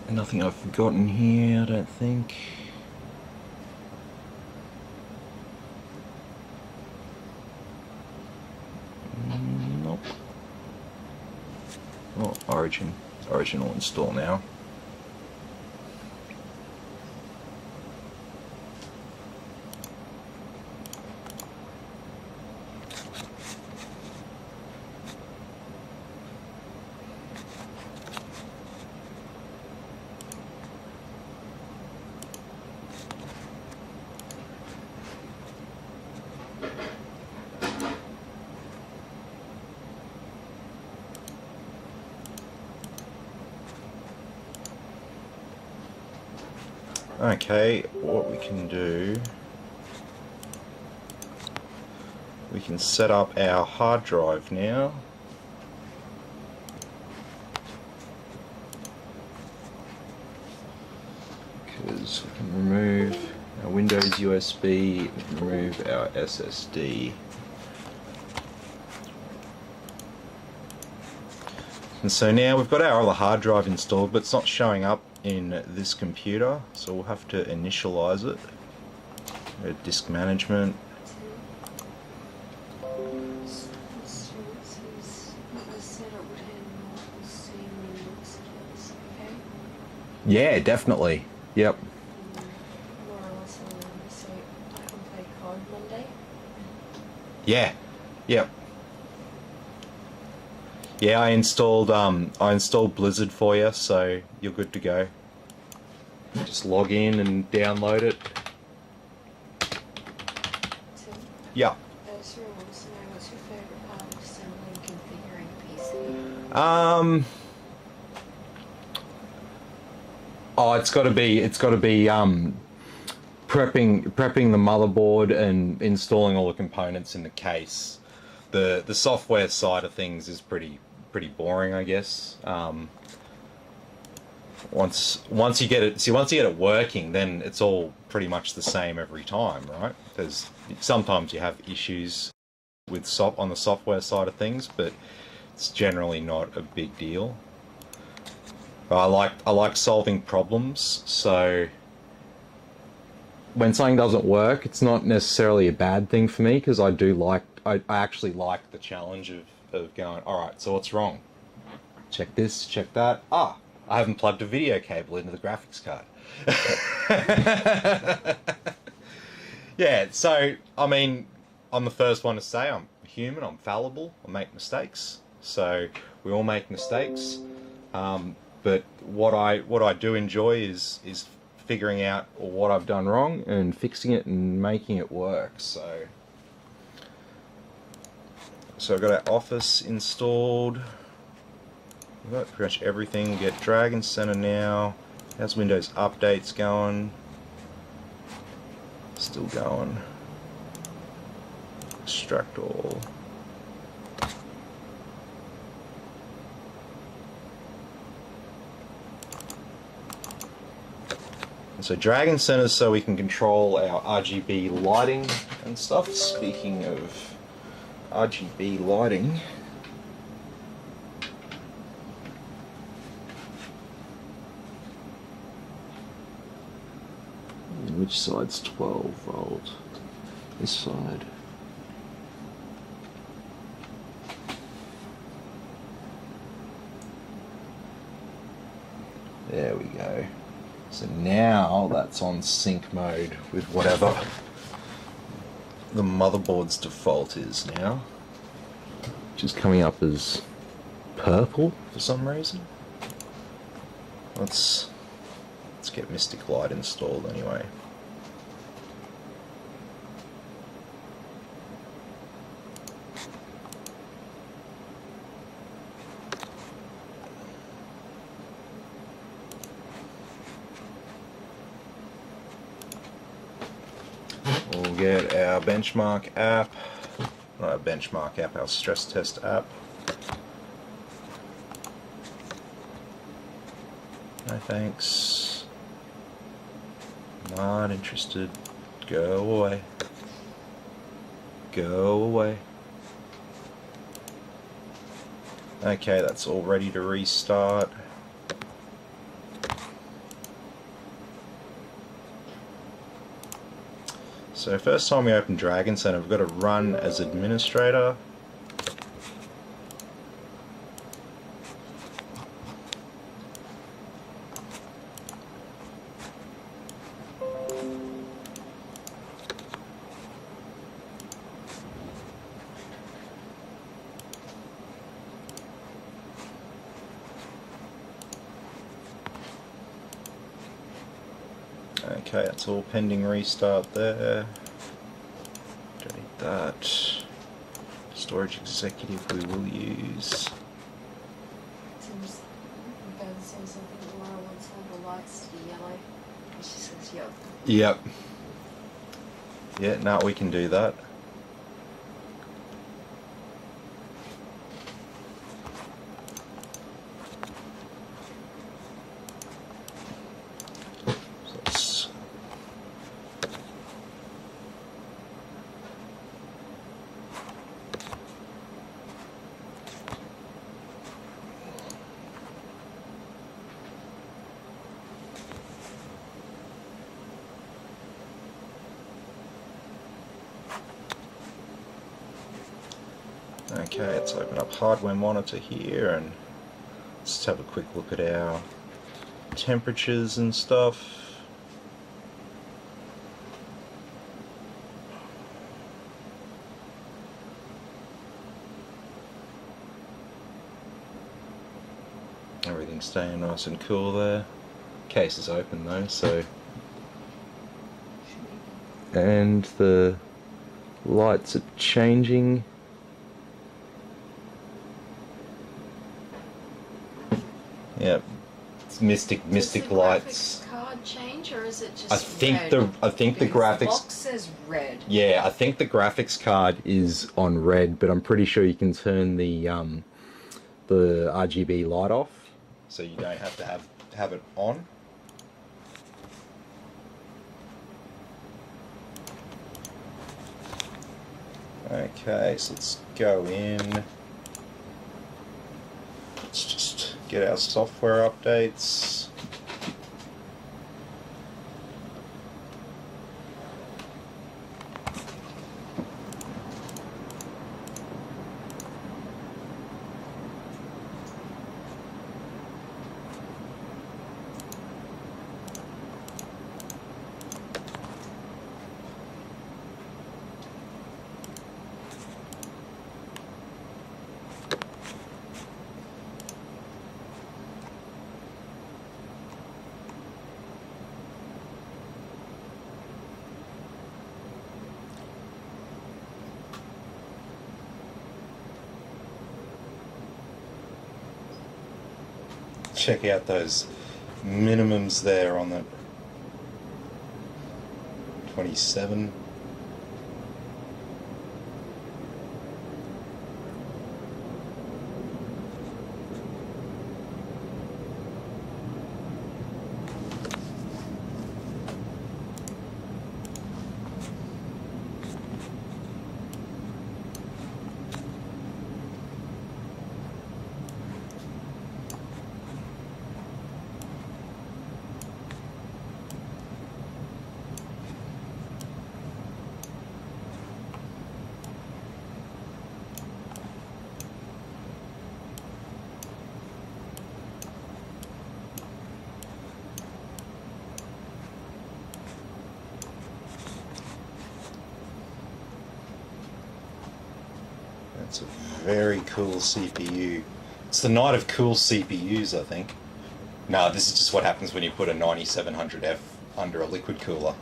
nothing I've forgotten here, I don't think. Nope. Oh, Origin will install now. Okay, what we can do, we can set up our hard drive now. Because we can remove our Windows USB, we can remove our SSD. And so now we've got our other hard drive installed, but it's not showing up in this computer, so we'll have to initialize it. Go to disk management. Yeah, definitely. Yep. Yeah. Yep. Yeah, I installed Blizzard for you, so you're good to go. Just log in and download it. Yeah. What's your favorite part of assembling and configuring a PC? Oh, it's got to be prepping the motherboard and installing all the components in the case. The software side of things is pretty boring, I guess. Once you get it working, then it's all pretty much the same every time, right? There's sometimes you have issues with on the software side of things, but it's generally not a big deal. I like solving problems, so when something doesn't work, it's not necessarily a bad thing for me, because I actually like the challenge of going, alright, so what's wrong? Check this, check that. Ah, I haven't plugged a video cable into the graphics card. Yeah, so, I mean, I'm the first one to say I'm human, I'm fallible, I make mistakes. So, we all make mistakes. But what I do enjoy is figuring out what I've done wrong and fixing it and making it work. So I've got our Office installed. We've got pretty much everything. We get Dragon Center now. How's Windows updates going? Still going. Extract all. So Dragon Center, so we can control our RGB lighting and stuff. Speaking of RGB lighting, which side's 12 volt? This side. There we go. So now that's on sync mode with whatever the motherboard's default is now, which is coming up as purple for some reason. Let's get Mystic Light installed anyway. We'll get our benchmark app, not our benchmark app, our stress test app. No thanks. Not interested. Go away. Go away. Okay, that's all ready to restart. So first time we open Dragon Center, we've got to run as administrator. Okay, that's all pending restart there. Don't need that. Storage executive we will use. Ben says I think Laura wants all the lights to be yellow. She says, yep. Yep. Yeah, no, we can do that. Okay, let's open up hardware monitor here and let's have a quick look at our temperatures and stuff. Everything's staying nice and cool there. Case is open though, so. And the lights are changing. Yep, it's mystic lights. Does the graphics card change, or is it just I think red? the graphics. The box says red. Yeah, I think the graphics card is on red, but I'm pretty sure you can turn the RGB light off, so you don't have to have it on. Okay, so let's go in. Let's just get our software updates. Check out those minimums there on the 27. That's a very cool CPU. It's the night of cool CPUs, I think. No, this is just what happens when you put a 9700F under a liquid cooler.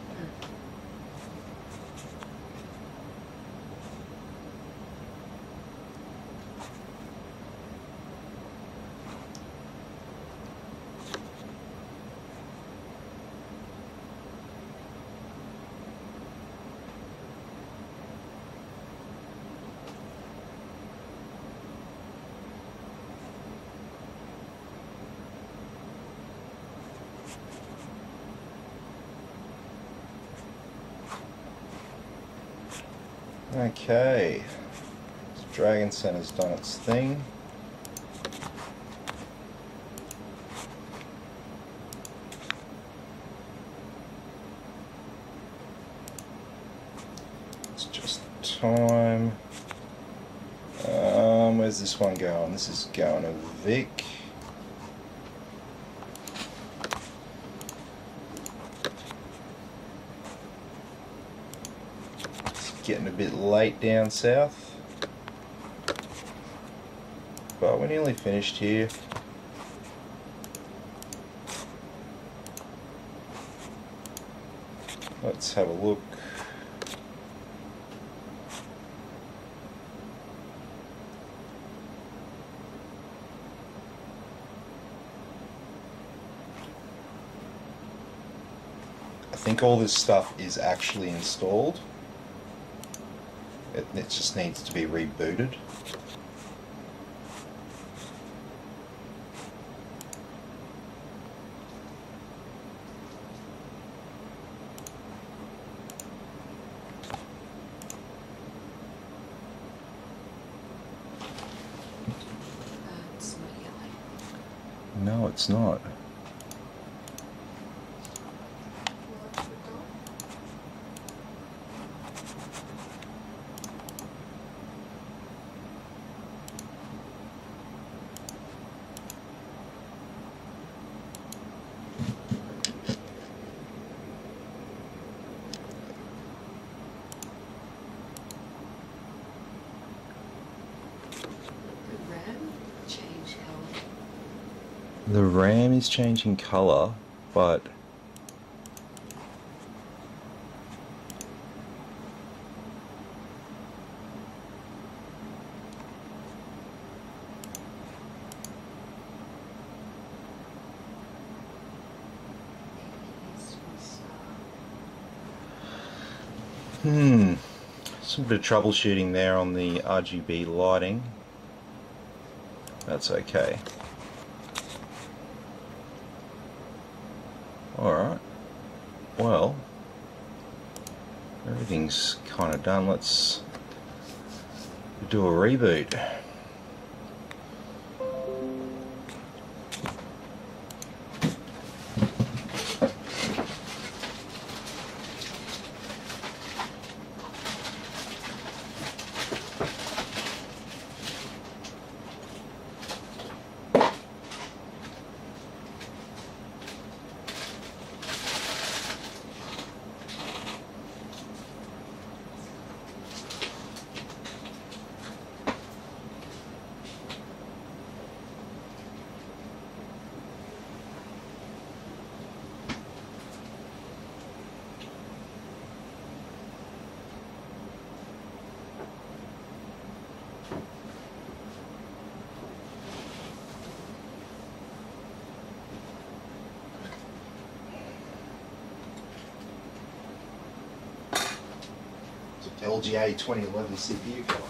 Okay, so Dragon Center's done its thing. It's just time. Where's this one going? This is going to Vic. Getting a bit late down south, but we're nearly finished here. Let's have a look. I think all this stuff is actually installed. It just needs to be rebooted. It's not yellow. No, it's not. The RAM is changing color, but some bit of troubleshooting there on the RGB lighting. That's okay. Alright, well, everything's kind of done. Let's do a reboot. LGA 2011 CPU color.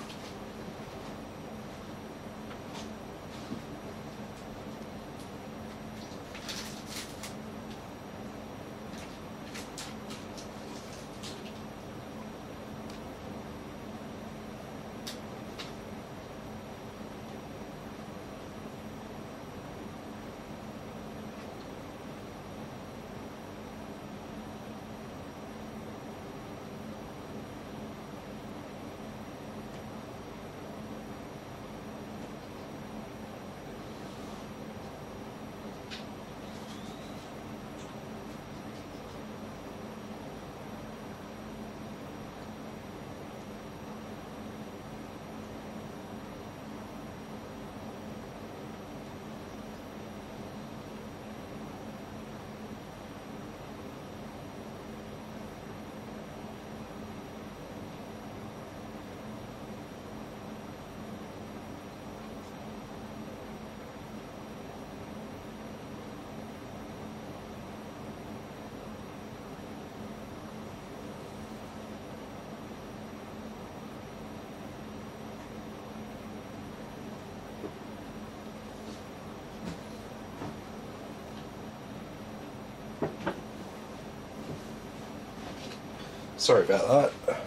Sorry about that.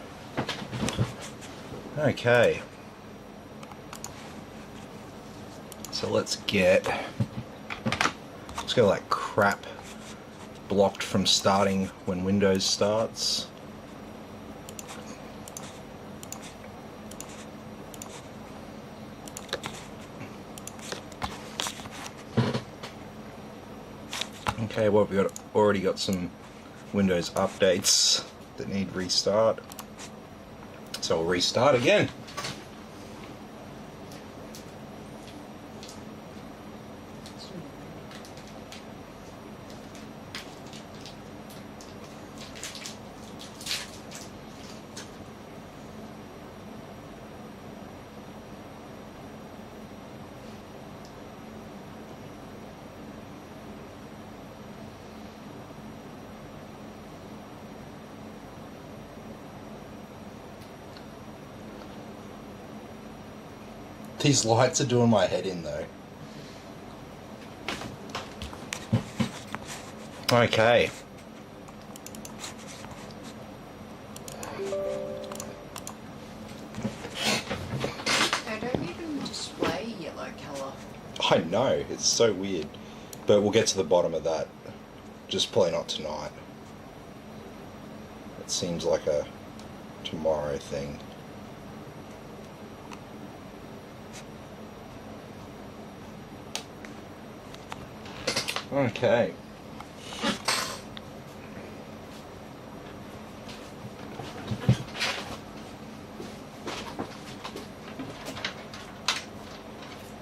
Okay. So let's get that crap blocked from starting when Windows starts. Okay, well, we've already got some Windows updates that need restart, so we'll restart again. These lights are doing my head in though. Okay. They don't even display yellow colour. I know, it's so weird. But we'll get to the bottom of that. Just probably not tonight. It seems like a tomorrow thing. Okay.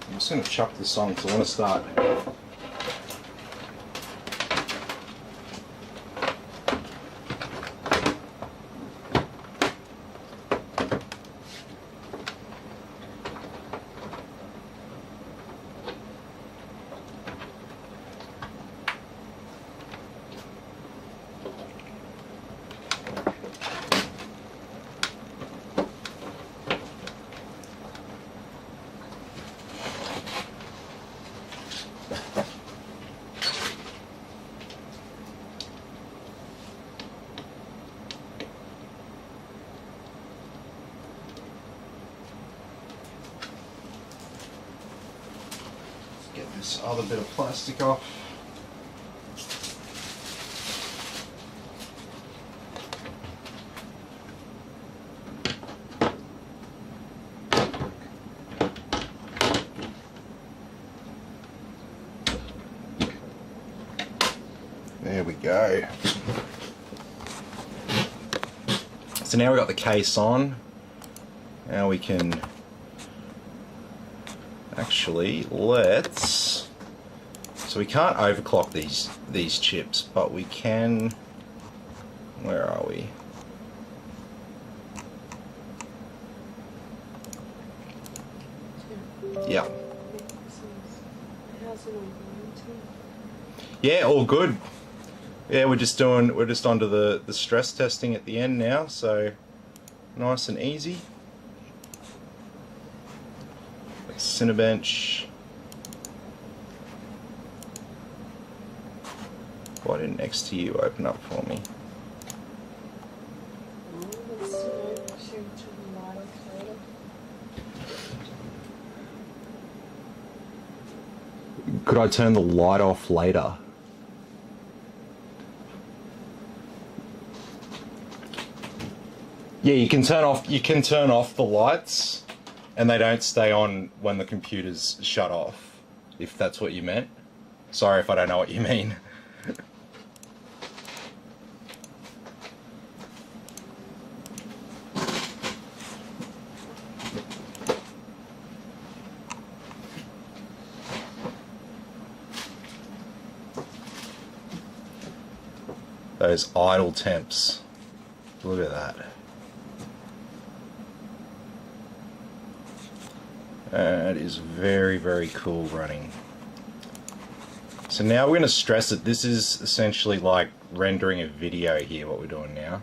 I'm just going to chuck this on because I want to start. Get this other bit of plastic off. There we go. So now we've got the case on. Now we can actually let's. So we can't overclock these chips, but we can. Where are we? Yeah. Yeah, all good. Yeah, we're just onto the stress testing at the end now, so nice and easy. Cinebench. Why didn't XTU open up for me? Could I turn the light off later? Yeah, you can turn off the lights and they don't stay on when the computer's shut off, if that's what you meant. Sorry if I don't know what you mean. Those idle temps. Look at that. That is very, very cool running. So now we're going to stress it. This is essentially like rendering a video here, what we're doing now.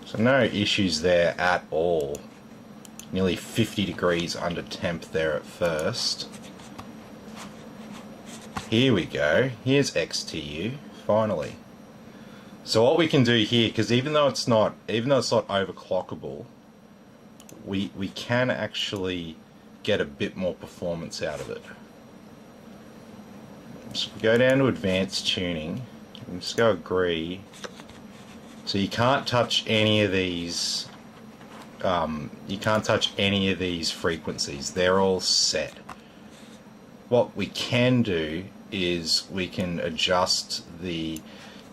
So no issues there at all. Nearly 50 degrees under temp there at first. Here we go. Here's XTU, finally. So what we can do here, because even though it's not overclockable, we can actually get a bit more performance out of it. So we go down to advanced tuning. And just go agree. So you can't touch any of these. You can't touch any of these frequencies. They're all set. What we can do is we can adjust the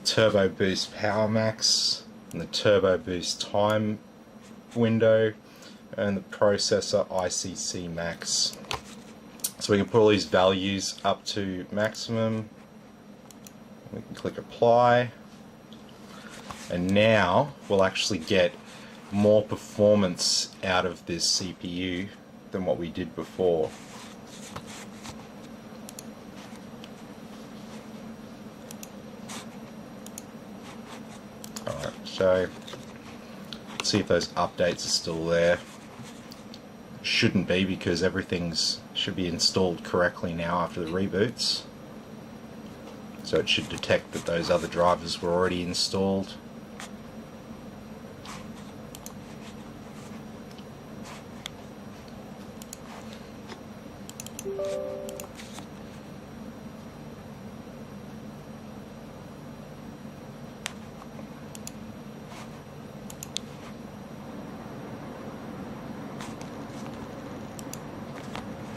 turbo boost power max and the turbo boost time window, and the processor ICC max. So we can put all these values up to maximum. We can click apply, and now we'll actually get more performance out of this CPU than what we did before. Alright, so let's see if those updates are still there. Shouldn't be, because everything's should be installed correctly now after the reboots. So it should detect that those other drivers were already installed.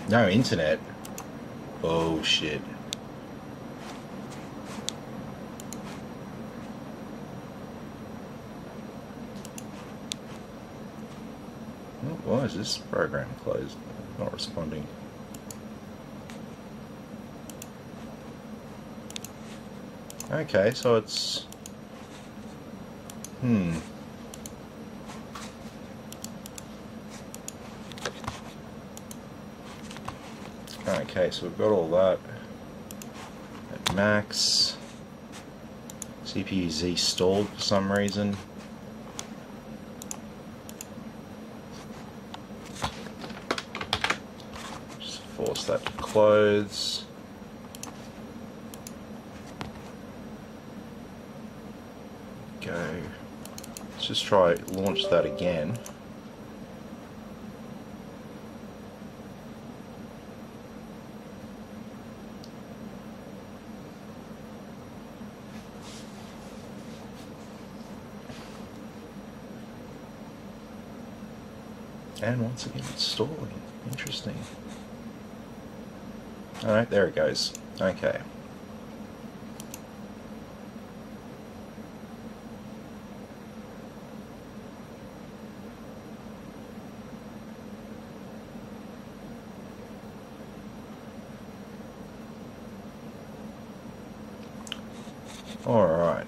No internet. Oh shit. Why is this program closed? Not responding. Okay, so it's... Okay, so we've got all that at max. CPU Z stalled for some reason. Just force that to close. Go. Let's just try launch that again. And once again it's stalling. Interesting. Alright, there it goes. Okay. Alright.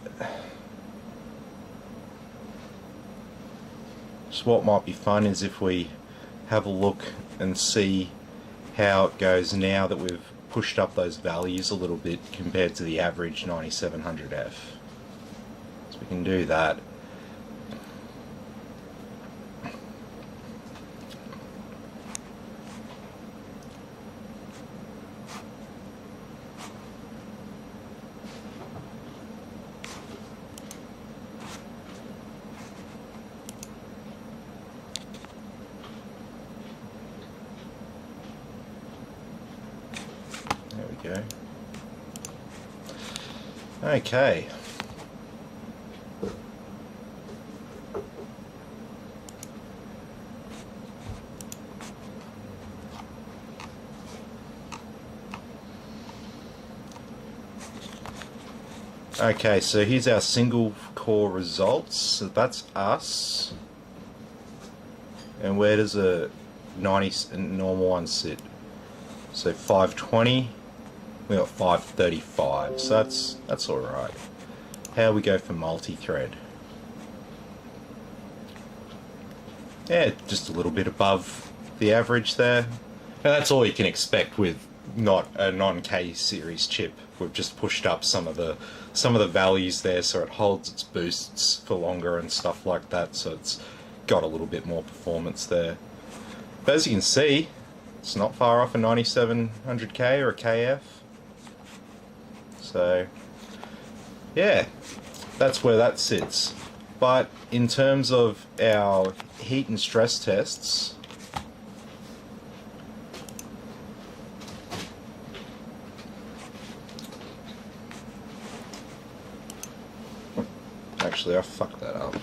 So what might be fun is if we have a look and see how it goes now that we've pushed up those values a little bit compared to the average 9700F. So we can do that. Go. Okay. Okay, so here's our single core results. So that's us. And where does a 90 normal one sit? So 520. We got 535, so that's all right. How we go for multi-thread? Yeah, just a little bit above the average there. And that's all you can expect with not a non-K series chip. We've just pushed up some of the values there, so it holds its boosts for longer and stuff like that. So it's got a little bit more performance there. But as you can see, it's not far off a 9700K or a KF. So, yeah, that's where that sits. But in terms of our heat and stress tests, actually I fucked that up.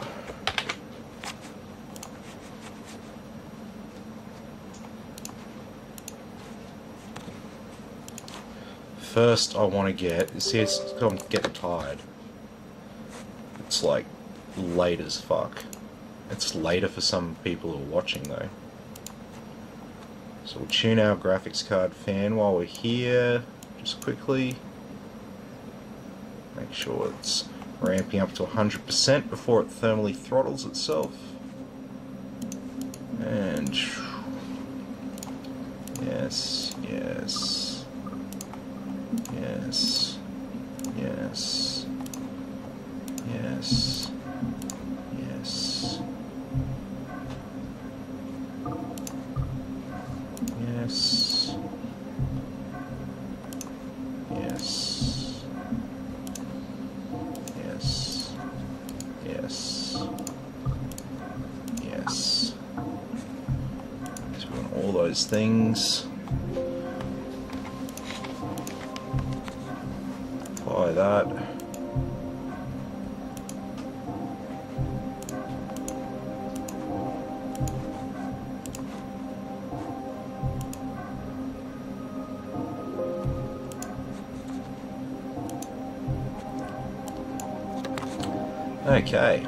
First I want to get, see, I'm getting tired. It's like late as fuck. It's later for some people who are watching though. So we'll tune our graphics card fan while we're here, just quickly. Make sure it's ramping up to 100% before it thermally throttles itself. And yes, yes, yes, yes, yes, yes, yes, yes, yes, yes, yes. So we want all those things. Apply that. Okay.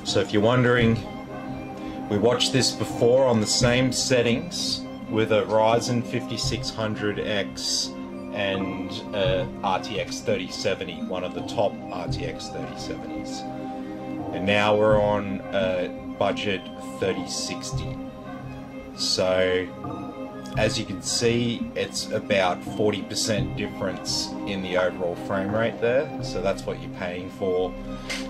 So if you're wondering, we watched this before on the same settings with a Ryzen 5600X and RTX 3070, one of the top RTX 3070s. And now we're on budget 3060. So as you can see, it's about 40% difference in the overall frame rate there. So that's what you're paying for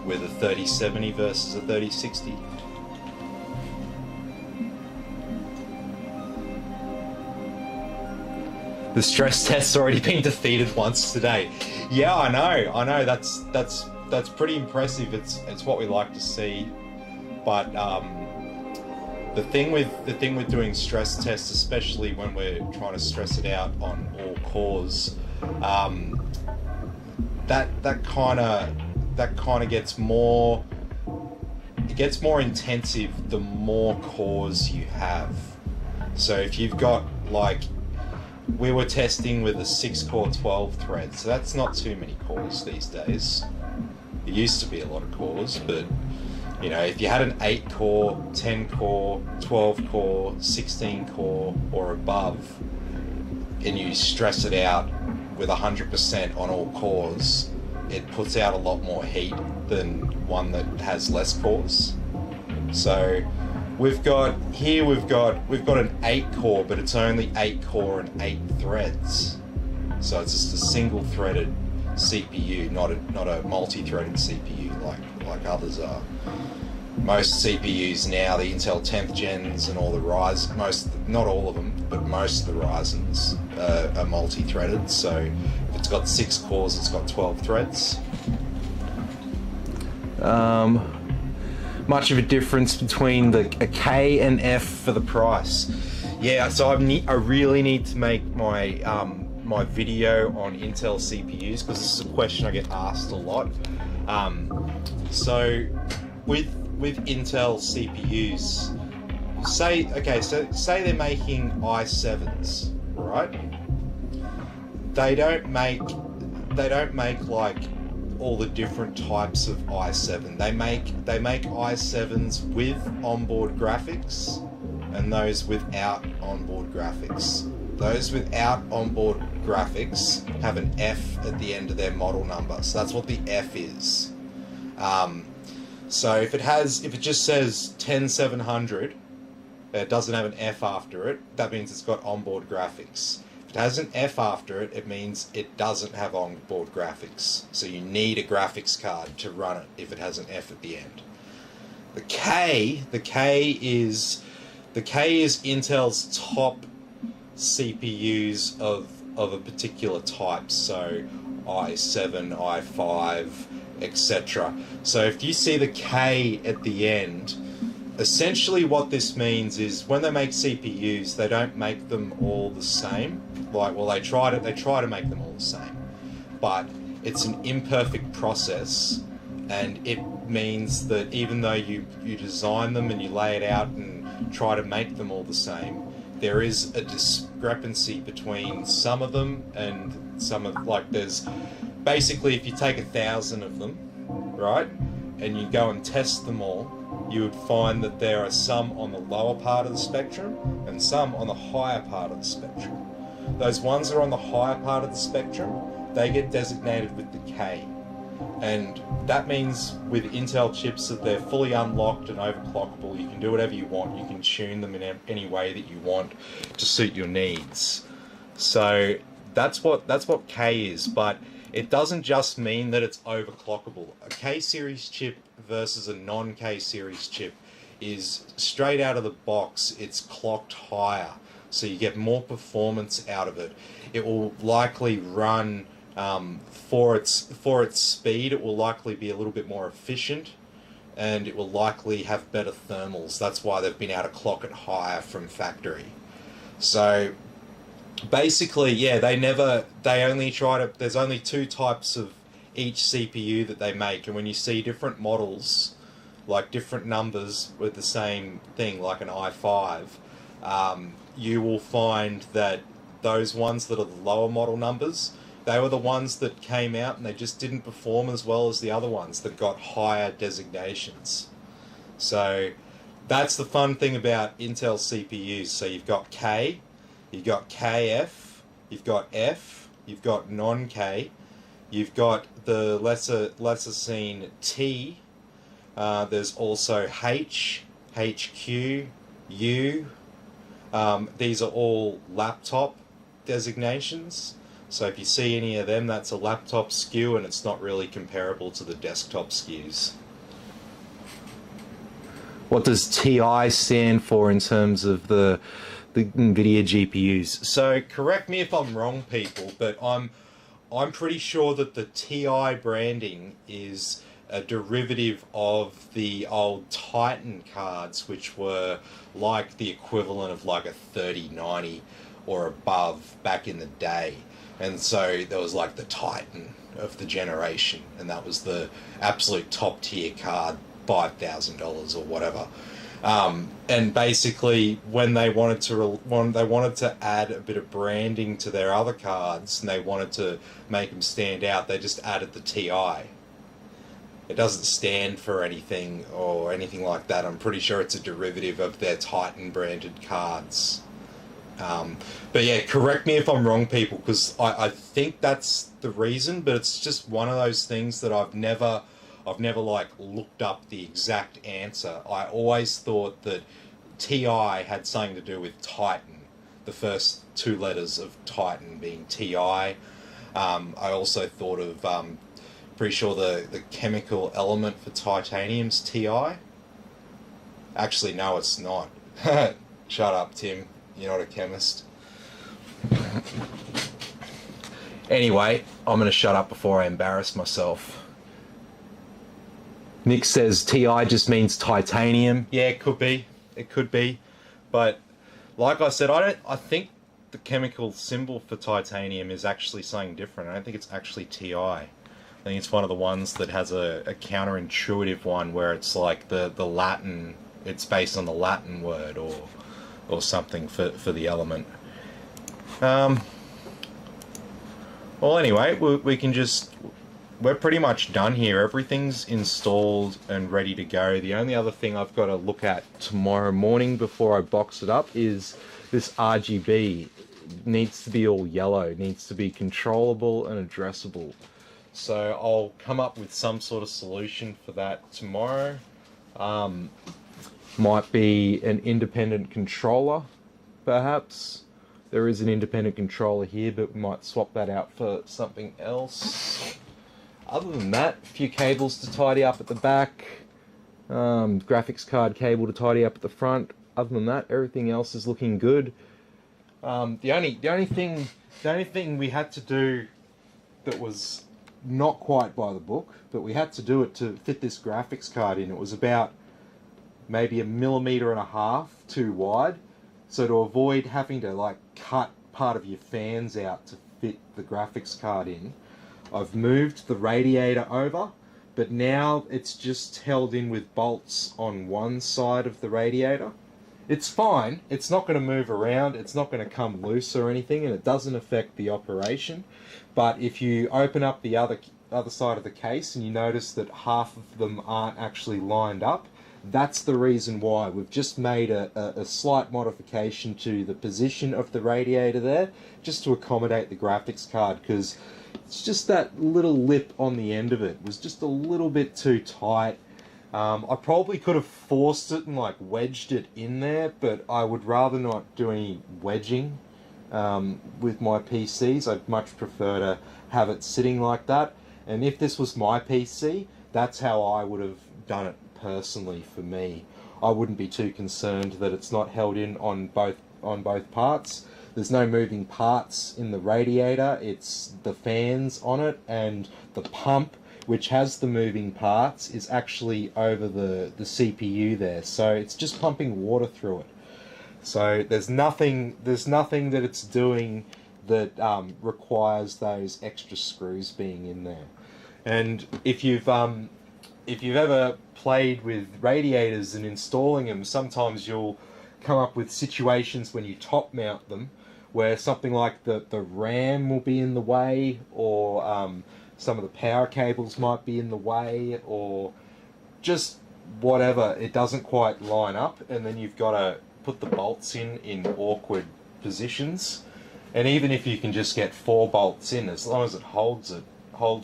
with a 3070 versus a 3060. The stress test's already been defeated once today. Yeah, I know. That's pretty impressive. It's what we like to see. But the thing with doing stress tests, especially when we're trying to stress it out on all cores, that kind of gets more. It gets more intensive the more cores you have. So if you've got, like, we were testing with a 6-core 12 thread, so that's not too many cores these days. It used to be a lot of cores, but you know, if you had an 8-core, 10-core, 12-core, 16-core or above, and you stress it out with 100% on all cores, it puts out a lot more heat than one that has less cores. So we've got an 8-core, but it's only 8-core and 8 threads. So it's just a single-threaded CPU, not a multi-threaded CPU like others are. Most CPUs now, the Intel 10th gens and all the Ryzen, not all of them, but most of the Ryzens are multi-threaded. So if it's got 6 cores, it's got 12 threads. Much of a difference between a K and F for the price. Yeah, so I really need to make my my video on Intel CPUs, because this is a question I get asked a lot. So with Intel CPUs, say they're making i7s, right? They don't make like all the different types of i7. They make i7s with onboard graphics and those without onboard graphics. Those without onboard graphics have an F at the end of their model number. So that's what the F is. So if it just says 10700, it doesn't have an F after it, that means it's got onboard graphics. If it has an F after it, it means it doesn't have onboard graphics. So you need a graphics card to run it if it has an F at the end. The K is Intel's top CPUs of a particular type, so i7, i5, etc. So if you see the K at the end, essentially what this means is when they make CPUs, they don't make them all the same. They try to make them all the same, but it's an imperfect process, and it means that even though you design them and you lay it out and try to make them all the same, there is a discrepancy between some of them and some of, like, there's basically, if you take 1,000 of them, right, and you go and test them all, you would find that there are some on the lower part of the spectrum and some on the higher part of the spectrum. Those ones that are on the higher part of the spectrum, they get designated with the K. And that means with Intel chips that they're fully unlocked and overclockable. You can do whatever you want. You can tune them in any way that you want to suit your needs. So that's what K is, but it doesn't just mean that it's overclockable. A K series chip versus a non-K series chip is straight out of the box, it's clocked higher. So you get more performance out of it. It will likely run for its speed, it will likely be a little bit more efficient, and it will likely have better thermals. That's why they've been able to clock it higher from factory. So basically, yeah, there's only 2 types of each CPU that they make, and when you see different models, like different numbers with the same thing, like an i5, you will find that those ones that are the lower model numbers, they were the ones that came out and they just didn't perform as well as the other ones that got higher designations. So that's the fun thing about Intel CPUs. So you've got K, you've got KF, you've got F, you've got non-K, you've got the lesser seen T, there's also H, HQ, U. These are all laptop designations. So if you see any of them, that's a laptop SKU, and it's not really comparable to the desktop SKUs. What does TI stand for in terms of the NVIDIA GPUs? So correct me if I'm wrong, people, but I'm pretty sure that the TI branding is a derivative of the old Titan cards, which were like the equivalent of like a 3090 or above back in the day. And so there was like the Titan of the generation, and that was the absolute top tier card, $5,000 or whatever. And basically, when they wanted to add a bit of branding to their other cards, and they wanted to make them stand out, they just added the TI. It doesn't stand for anything or anything like that. I'm pretty sure it's a derivative of their Titan branded cards. But yeah, correct me if I'm wrong, people, because I think that's the reason, but it's just one of those things that I've never like looked up the exact answer. I always thought that TI had something to do with Titan, the first 2 letters of Titan being TI. I also thought of, pretty sure the chemical element for titanium's TI. Actually, no, it's not. Shut up, Tim. You're not a chemist. Anyway, I'm going to shut up before I embarrass myself. Nick says TI just means titanium. Yeah, it could be. It could be. But like I said, I think the chemical symbol for titanium is actually something different. I don't think it's actually TI. I think it's one of the ones that has a counterintuitive one where it's like the Latin, it's based on the Latin word or something for the element. Well, anyway, we're pretty much done here. Everything's installed and ready to go. The only other thing I've got to look at tomorrow morning before I box it up is this RGB. It needs to be all yellow. It needs to be controllable and addressable. So I'll come up with some sort of solution for that tomorrow. Might be an independent controller, perhaps. There is an independent controller here, but we might swap that out for something else. Other than that, a few cables to tidy up at the back, graphics card cable to tidy up at the front. Other than that, everything else is looking good. The only thing we had to do that was not quite by the book, but we had to do it to fit this graphics card in. It was about maybe 1.5 millimeters too wide, so to avoid having to like cut part of your fans out to fit the graphics card in, I've moved the radiator over, but now it's just held in with bolts on one side of the radiator. It's fine, it's not going to move around, it's not going to come loose or anything, and it doesn't affect the operation. But if you open up the other side of the case and you notice that half of them aren't actually lined up, that's the reason why. We've just made a slight modification to the position of the radiator there, just to accommodate the graphics card, because it's just that little lip on the end of it was just a little bit too tight. I probably could have forced it and like wedged it in there, but I would rather not do any wedging with my PCs. I'd much prefer to have it sitting like that. And if this was my PC, that's how I would have done it personally for me. I wouldn't be too concerned that it's not held in on both parts. There's no moving parts in the radiator. It's the fans on it, and the pump, which has the moving parts, is actually over the CPU there. So it's just pumping water through it. So there's nothing that it's doing that requires those extra screws being in there. And if you've ever played with radiators and installing them, sometimes you'll come up with situations when you top mount them where something like the RAM will be in the way, or some of the power cables might be in the way, or just whatever. It doesn't quite line up, and then you've got to put the bolts in awkward positions. And even if you can just get 4 bolts in, as long as it holds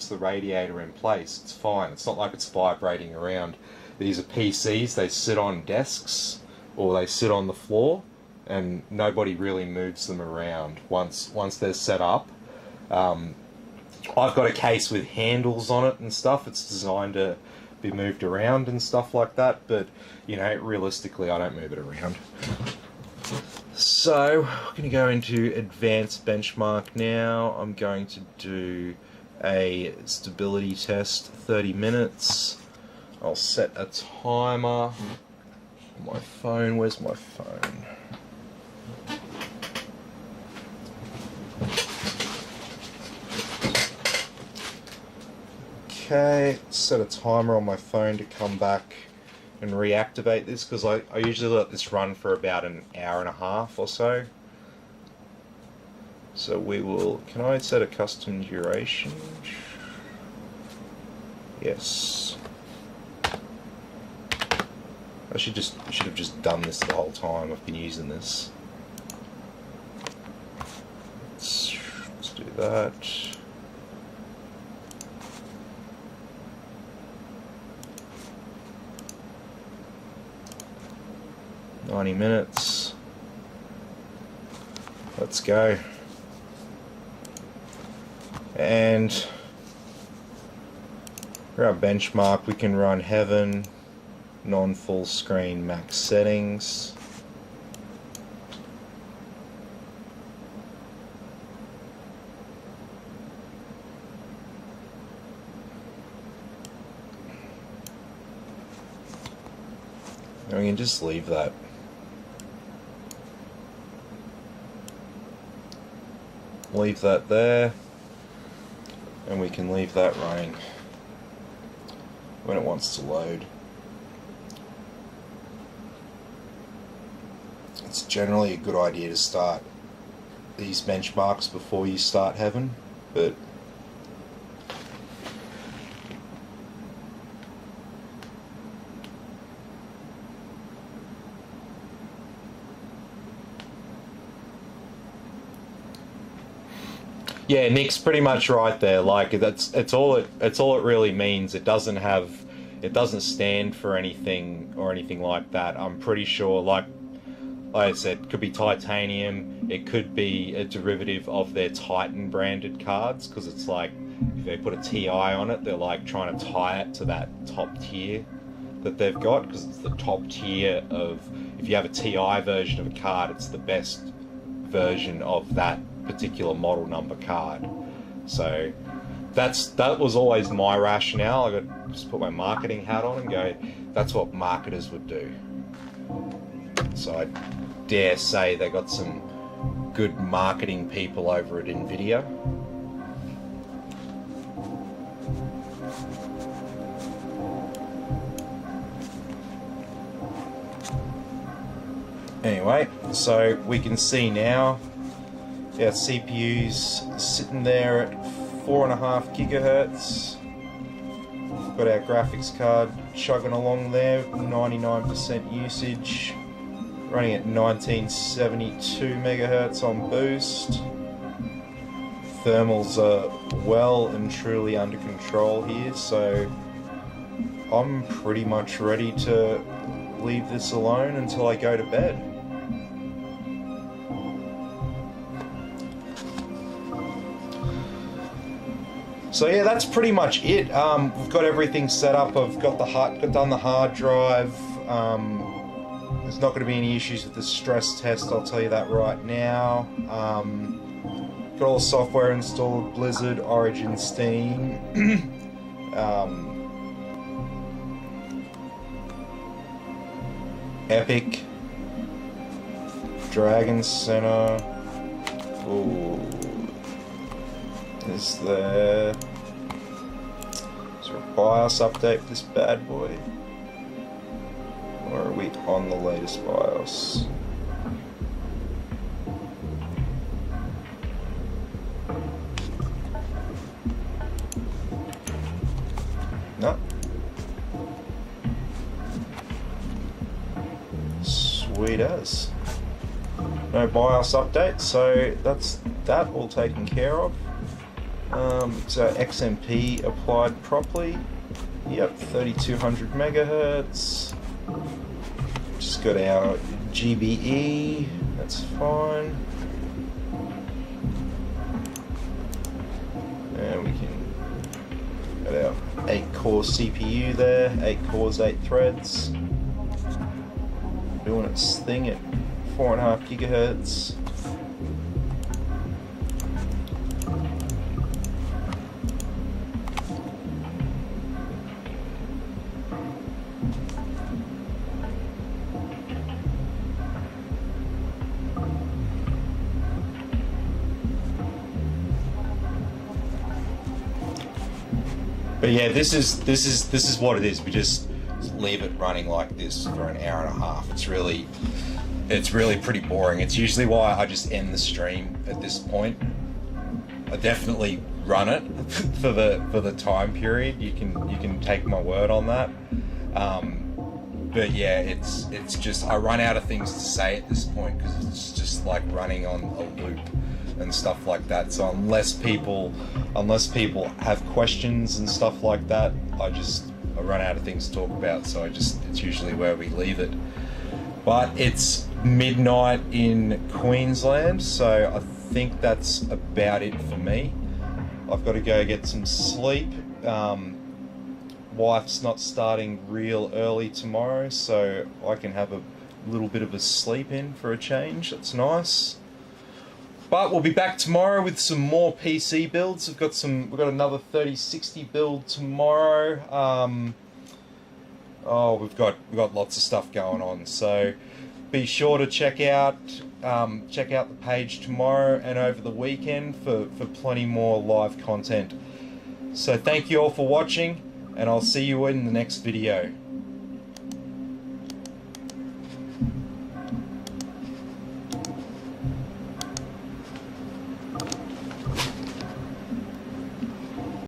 the radiator in place, it's fine. It's not like it's vibrating around. These are PCs, they sit on desks or they sit on the floor, and nobody really moves them around once they're set up. I've got a case with handles on it and stuff. It's designed to be moved around and stuff like that, but you know, realistically I don't move it around. So we're going to go into advanced benchmark now. I'm going to do a stability test, 30 minutes. I'll set a timer on my phone. Where's my phone? Okay, set a timer on my phone to come back and reactivate this, because I usually let this run for about an hour and a half or so. So we will, can I set a custom duration? Yes. I should have just done this the whole time I've been using this. Let's do that. "90 minutes. Let's go. And for our benchmark, we can run Heaven, non-full screen, max settings. And we can just leave that. Leave that there, and we can leave that running when it wants to load. It's generally a good idea to start these benchmarks before you start Heaven, but yeah, Nick's pretty much right there. Like it's all it really means. It doesn't stand for anything or anything like that. I'm pretty sure, like I said, it could be titanium. It could be a derivative of their Titan branded cards, because it's like if they put a TI on it, they're like trying to tie it to that top tier that they've got, because it's the top tier of, if you have a TI version of a card, it's the best version of that particular model number card. So that was always my rationale. I got to just put my marketing hat on and go, that's what marketers would do. So I dare say they got some good marketing people over at Nvidia. Anyway, so we can see now our CPU's sitting there at 4.5 gigahertz. Got our graphics card chugging along there, 99% usage, running at 1972 megahertz on boost. Thermals are well and truly under control here, so I'm pretty much ready to leave this alone until I go to bed. So yeah, that's pretty much it. We've got everything set up. I've got done the hard drive. There's not going to be any issues with the stress test, I'll tell you that right now. Got all the software installed: Blizzard, Origin, Steam. Epic, Dragon Center. Ooh. Is there a BIOS update for this bad boy? Or are we on the latest BIOS? No. Sweet as. No BIOS update, so that's that all taken care of. So XMP applied properly. Yep, 3200 megahertz. Just got our GBE, that's fine. And we can got our 8-core CPU there, 8 cores, 8 threads. Doing its thing at 4.5 gigahertz. But yeah, this is what it is. We just leave it running like this for an hour and a half. It's really pretty boring. It's usually why I just end the stream at this point. I definitely run it for the time period. You can take my word on that. But yeah, it's just I run out of things to say at this point because it's just like running on a loop and stuff like that. So unless people have questions and stuff like that, I run out of things to talk about. So it's usually where we leave it. But it's midnight in Queensland, so I think that's about it for me. I've got to go get some sleep. Wife's not starting real early tomorrow, so I can have a little bit of a sleep in for a change. That's nice. But we'll be back tomorrow with some more PC builds. We've got another 3060 build tomorrow. We've got lots of stuff going on. So be sure to check out the page tomorrow and over the weekend for plenty more live content. So thank you all for watching, and I'll see you in the next video.